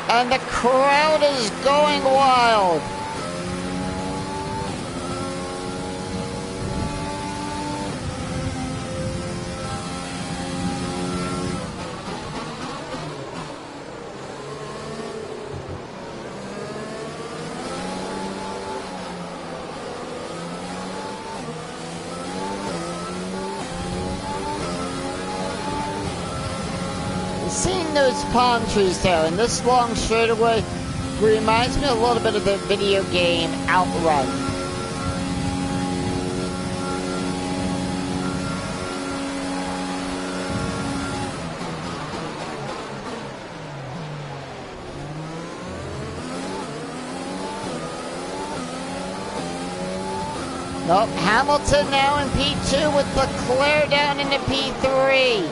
And the crowd is going wild. Seeing those palm trees there and this long straightaway reminds me a little bit of the video game Outrun. Nope, Hamilton now in P2 with Leclerc down into P3.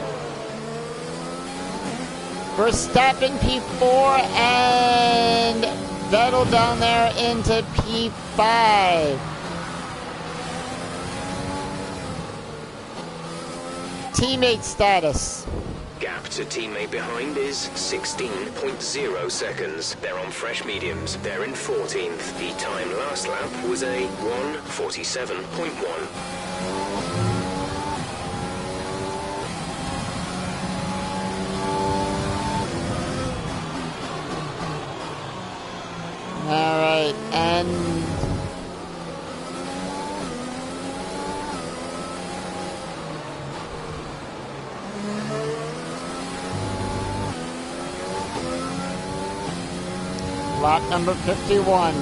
Verstappen P4 and Vettel down there into P5. Teammate status. Gap to teammate behind is 16.0 seconds. They're on fresh mediums. They're in 14th. The time last lap was a 1:47.1. All right, and lap number 51.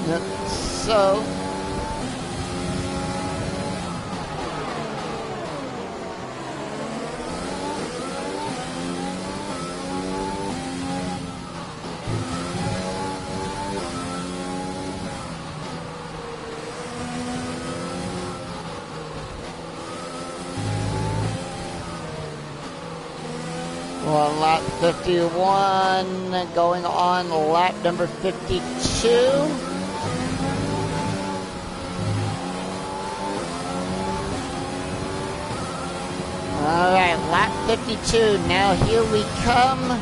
Yep. So On lap 51, going on lap number 52. Alright, lap 52. Now here we come.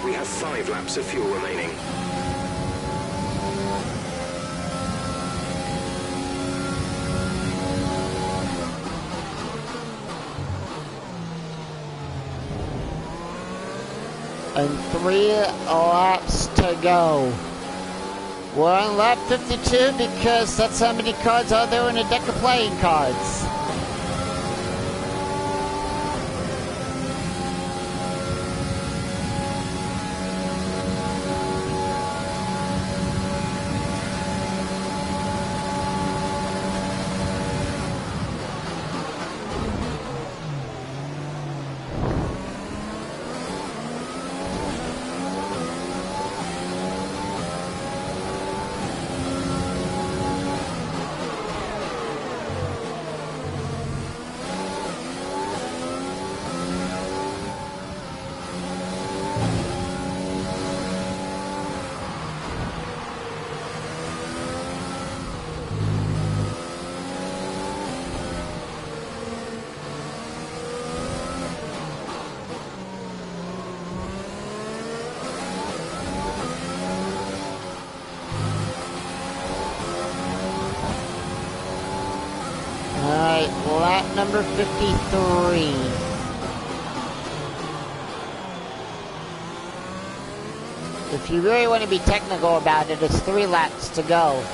We have 5 laps of fuel remaining. And 3 laps to go. We're on lap 52 because that's how many cards are there in a deck of playing cards. Alright, lap number 53. If you really want to be technical about it, it's 3 laps to go.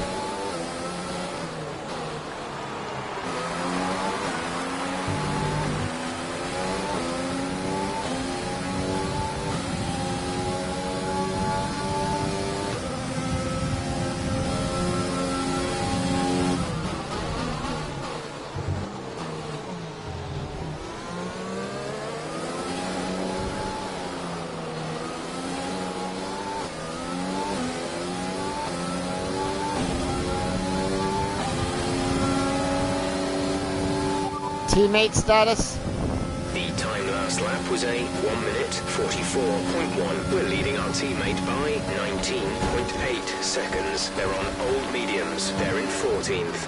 Teammate status? The time last lap was a 1 minute 44.1. We're leading our teammate by 19.8 seconds. They're on old mediums. They're in 14th.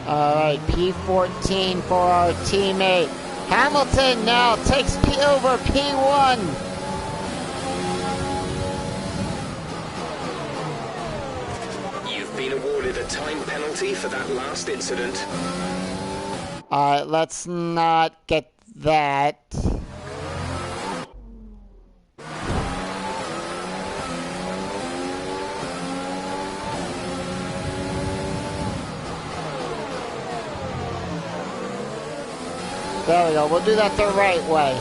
Alright, P14 for our teammate. Hamilton now takes P over P1. Been awarded a time penalty for that last incident. Alright, let's not get that. There we go, we'll do that the right way.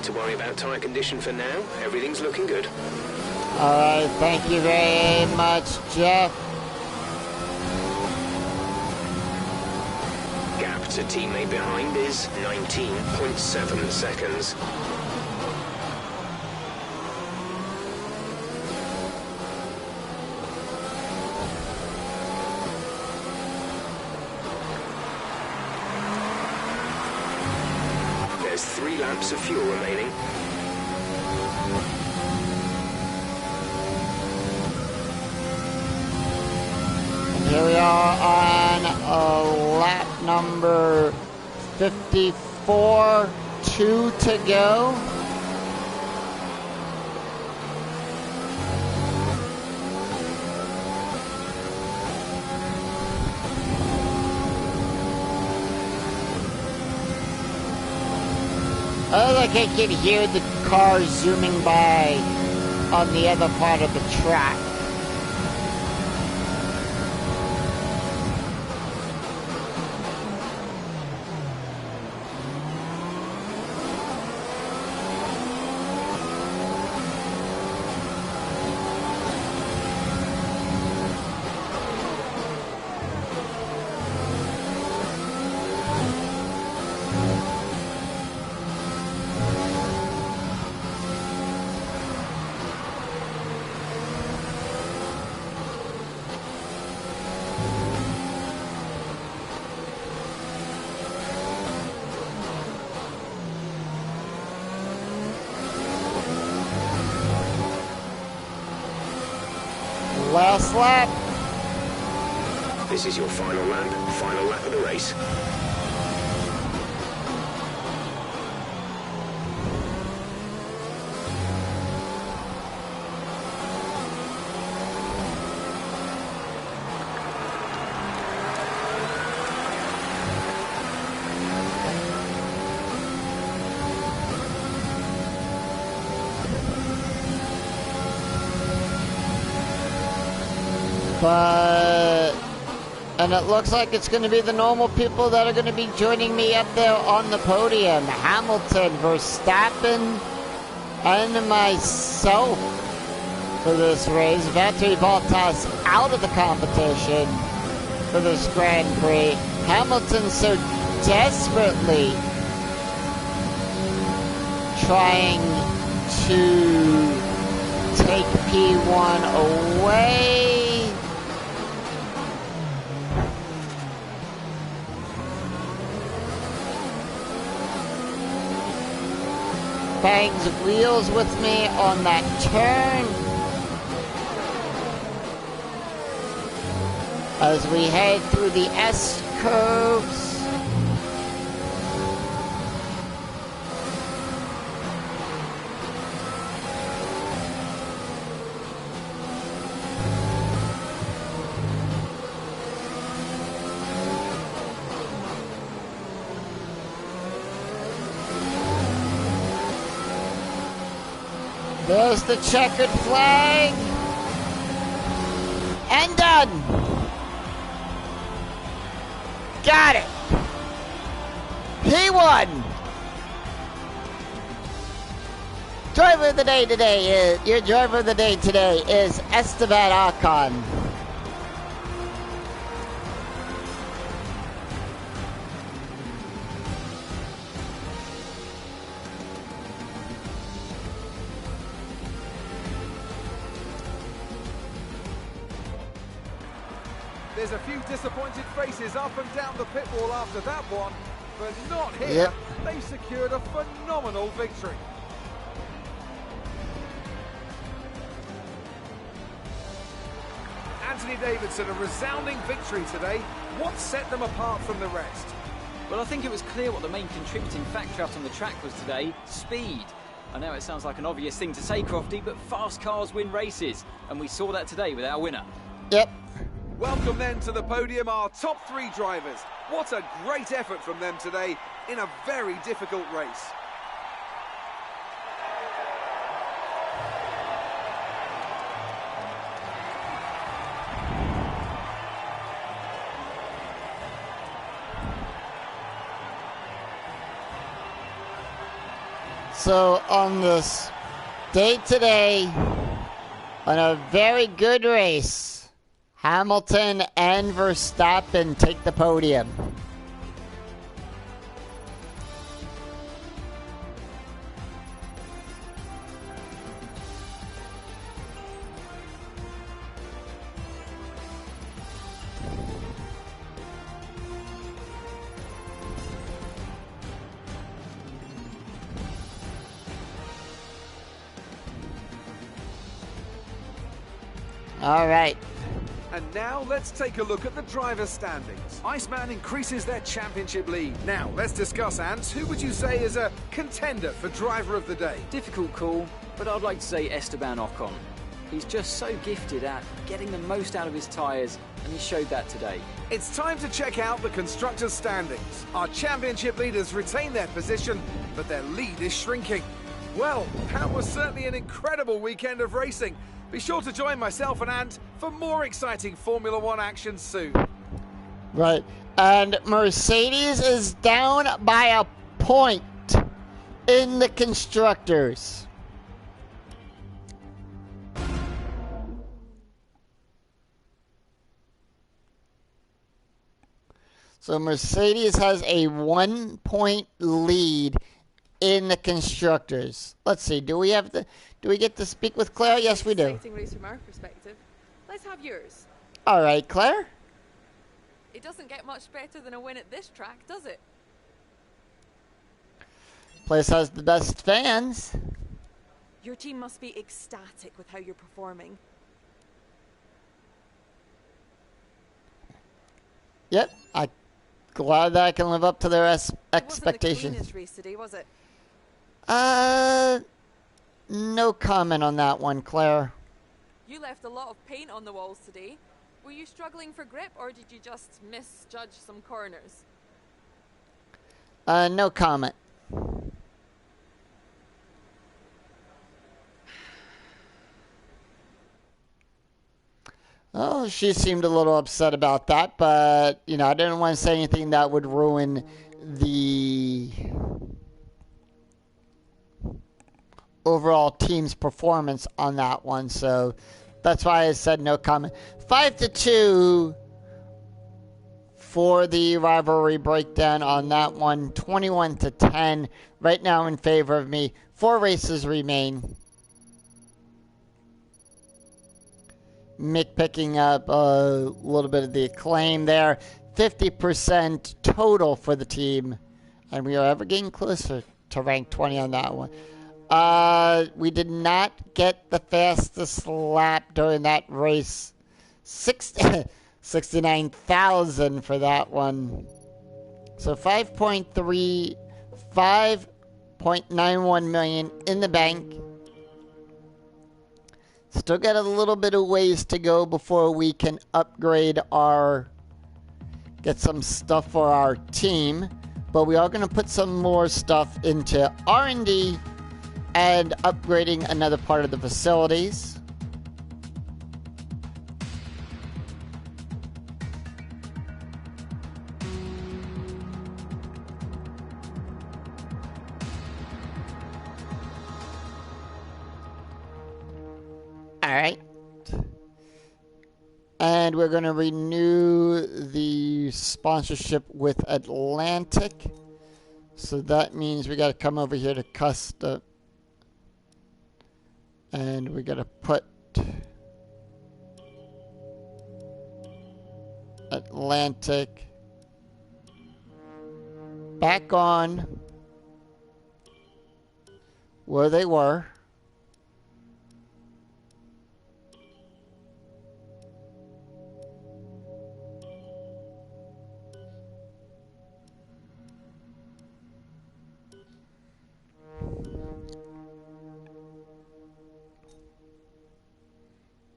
To worry about tyre condition for now. Everything's looking good. Alright, thank you very much, Jeff. Gap to teammate behind is 19.7 seconds. There's 3 laps of fuel remaining. And here we are on lap number 54, 2 to go. Oh, like I can hear the cars zooming by on the other part of the track. Last lap. This is your final lap of the race. And it looks like it's going to be the normal people that are going to be joining me up there on the podium. Hamilton, Verstappen, and myself for this race. Valtteri Bottas out of the competition for this Grand Prix. Hamilton so desperately trying to take P1 away. Bangs wheels with me on that turn as we head through the S curves. There's the checkered flag. And done. Got it. He won. Driver of the day today is, your driver of the day today is Esteban Ocon. There's a few disappointed faces up and down the pit wall after that one, but not here. Yep. They secured a phenomenal victory. Anthony Davidson, a resounding victory today. What set them apart from the rest? Well, I think it was clear what the main contributing factor out on the track was today: speed. I know it sounds like an obvious thing to say, Crofty, but fast cars win races, and we saw that today with our winner. Yep. Welcome then to the podium, our top three drivers. What a great effort from them today in a very difficult race. So on this day today, on a very good race, Hamilton and Verstappen take the podium. All right. And now let's take a look at the driver's standings. Iceman increases their championship lead. Now let's discuss, Ants. Who would you say is a contender for driver of the day? Difficult call, but I'd like to say Esteban Ocon. He's just so gifted at getting the most out of his tyres, and he showed that today. It's time to check out the constructors' standings. Our championship leaders retain their position, but their lead is shrinking. Well, that was certainly an incredible weekend of racing. Be sure to join myself and Ant for more exciting Formula One action soon. Right. And Mercedes is down by a point in the constructors. So Mercedes has a 1-point lead in the constructors. Let's see. Do we get to speak with Claire? Yes, we do. Exciting race from our perspective. Let's have yours. All right, Claire. It doesn't get much better than a win at this track, does it? Place has the best fans. Your team must be ecstatic with how you're performing. Yep, I'm glad that I can live up to their It wasn't the expectations. cleanest race today, was it? No comment on that one, Claire. You left a lot of paint on the walls today. Were you struggling for grip, or did you just misjudge some corners? No comment. Oh, she seemed a little upset about that, but, you know, I didn't want to say anything that would ruin the overall team's performance on that one, so that's why I said no comment. 5-2 for the rivalry breakdown on that one. 21-10 right now in favor of me. 4 races remain. Mick picking up a little bit of the acclaim there. 50% total for the team. And we are ever getting closer to rank 20 on that one. We did not get the fastest lap during that race. 69,000 for that one. So 5.91 million in the bank. Still got a little bit of ways to go before we can upgrade get some stuff for our team. But we are going to put some more stuff into R&D and upgrading another part of the facilities. Alright. And we're going to renew the sponsorship with Atlantic. So that means we got to come over here to custom. And we got to put Atlantic back on where they were.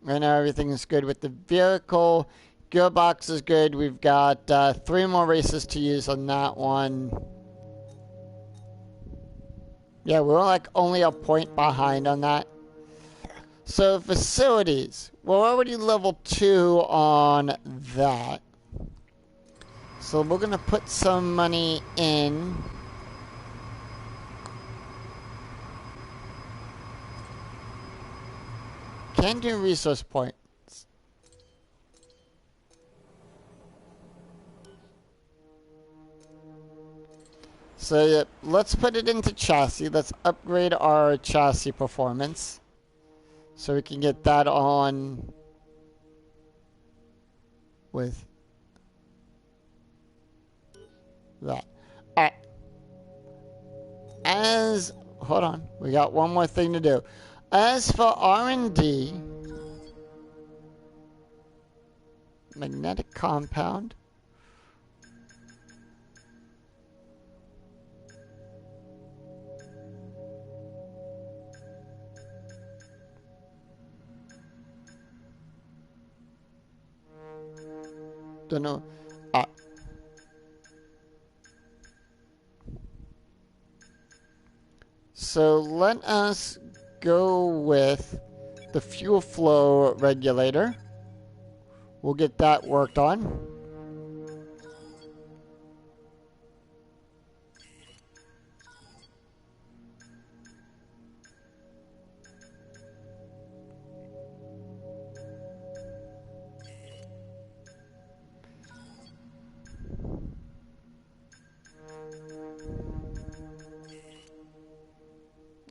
Right now everything is good with the vehicle. Gearbox is good. We've got 3 more races to use on that one. Yeah, we're like only a point behind on that. So facilities. We're already level 2 on that. So we're going to put some money in. Can do resource points. So yeah, let's put it into chassis. Let's upgrade our chassis performance. So we can get that on with that. Alright. Hold on. We got one more thing to do. As for R&D, magnetic compound. Don't know. So let us go with the fuel flow regulator. We'll get that worked on.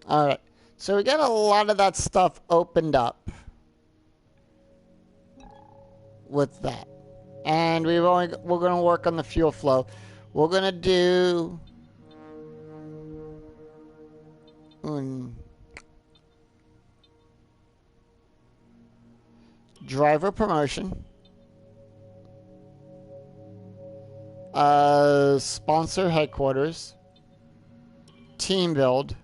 All right. So we got a lot of that stuff opened up with that. And we're going to work on the fuel flow. We're going to do driver promotion. Sponsor headquarters. Team build.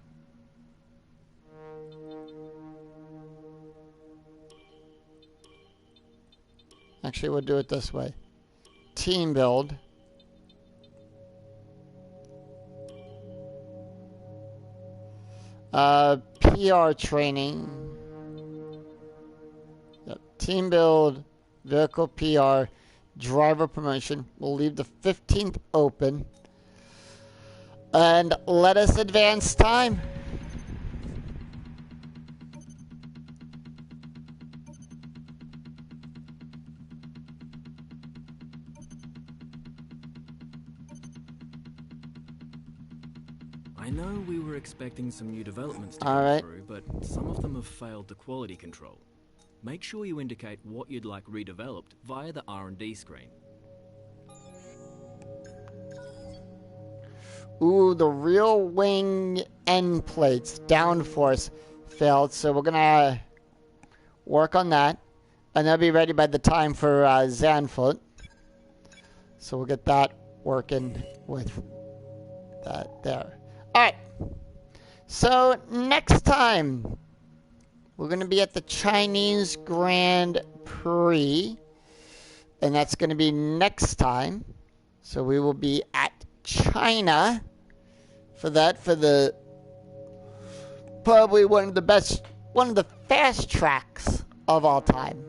Actually, we'll do it this way. Team build. PR training. Yep. Team build, vehicle PR, driver promotion. We'll leave the 15th open. And let us advance time. I know we were expecting some new developments to All come right. through, but some of them have failed the quality control. Make sure you indicate what you'd like redeveloped via the R&D screen. Ooh, the real wing end plates, downforce, failed. So we're going to work on that. And they'll be ready by the time for Zanfoot. So we'll get that working with that there. All right. So next time, we're going to be at the Chinese Grand Prix. And that's going to be next time. So we will be at China for that, for the probably one of the fast tracks of all time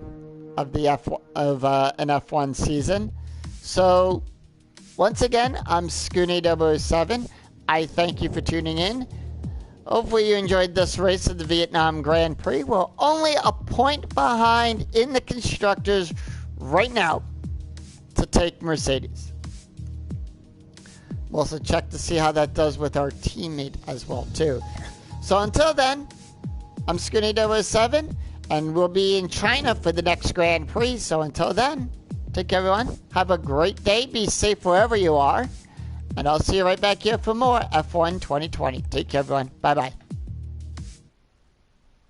of the an F1 season. So once again, I'm Scooney007. I thank you for tuning in. Hopefully you enjoyed this race of the Vietnam Grand Prix. We're only a point behind in the constructors right now to take Mercedes. We'll also check to see how that does with our teammate as well, too. So until then, I'm Scooney007, and we'll be in China for the next Grand Prix. So until then, take care, everyone. Have a great day. Be safe wherever you are. And I'll see you right back here for more F1 2020. Take care, everyone. Bye-bye.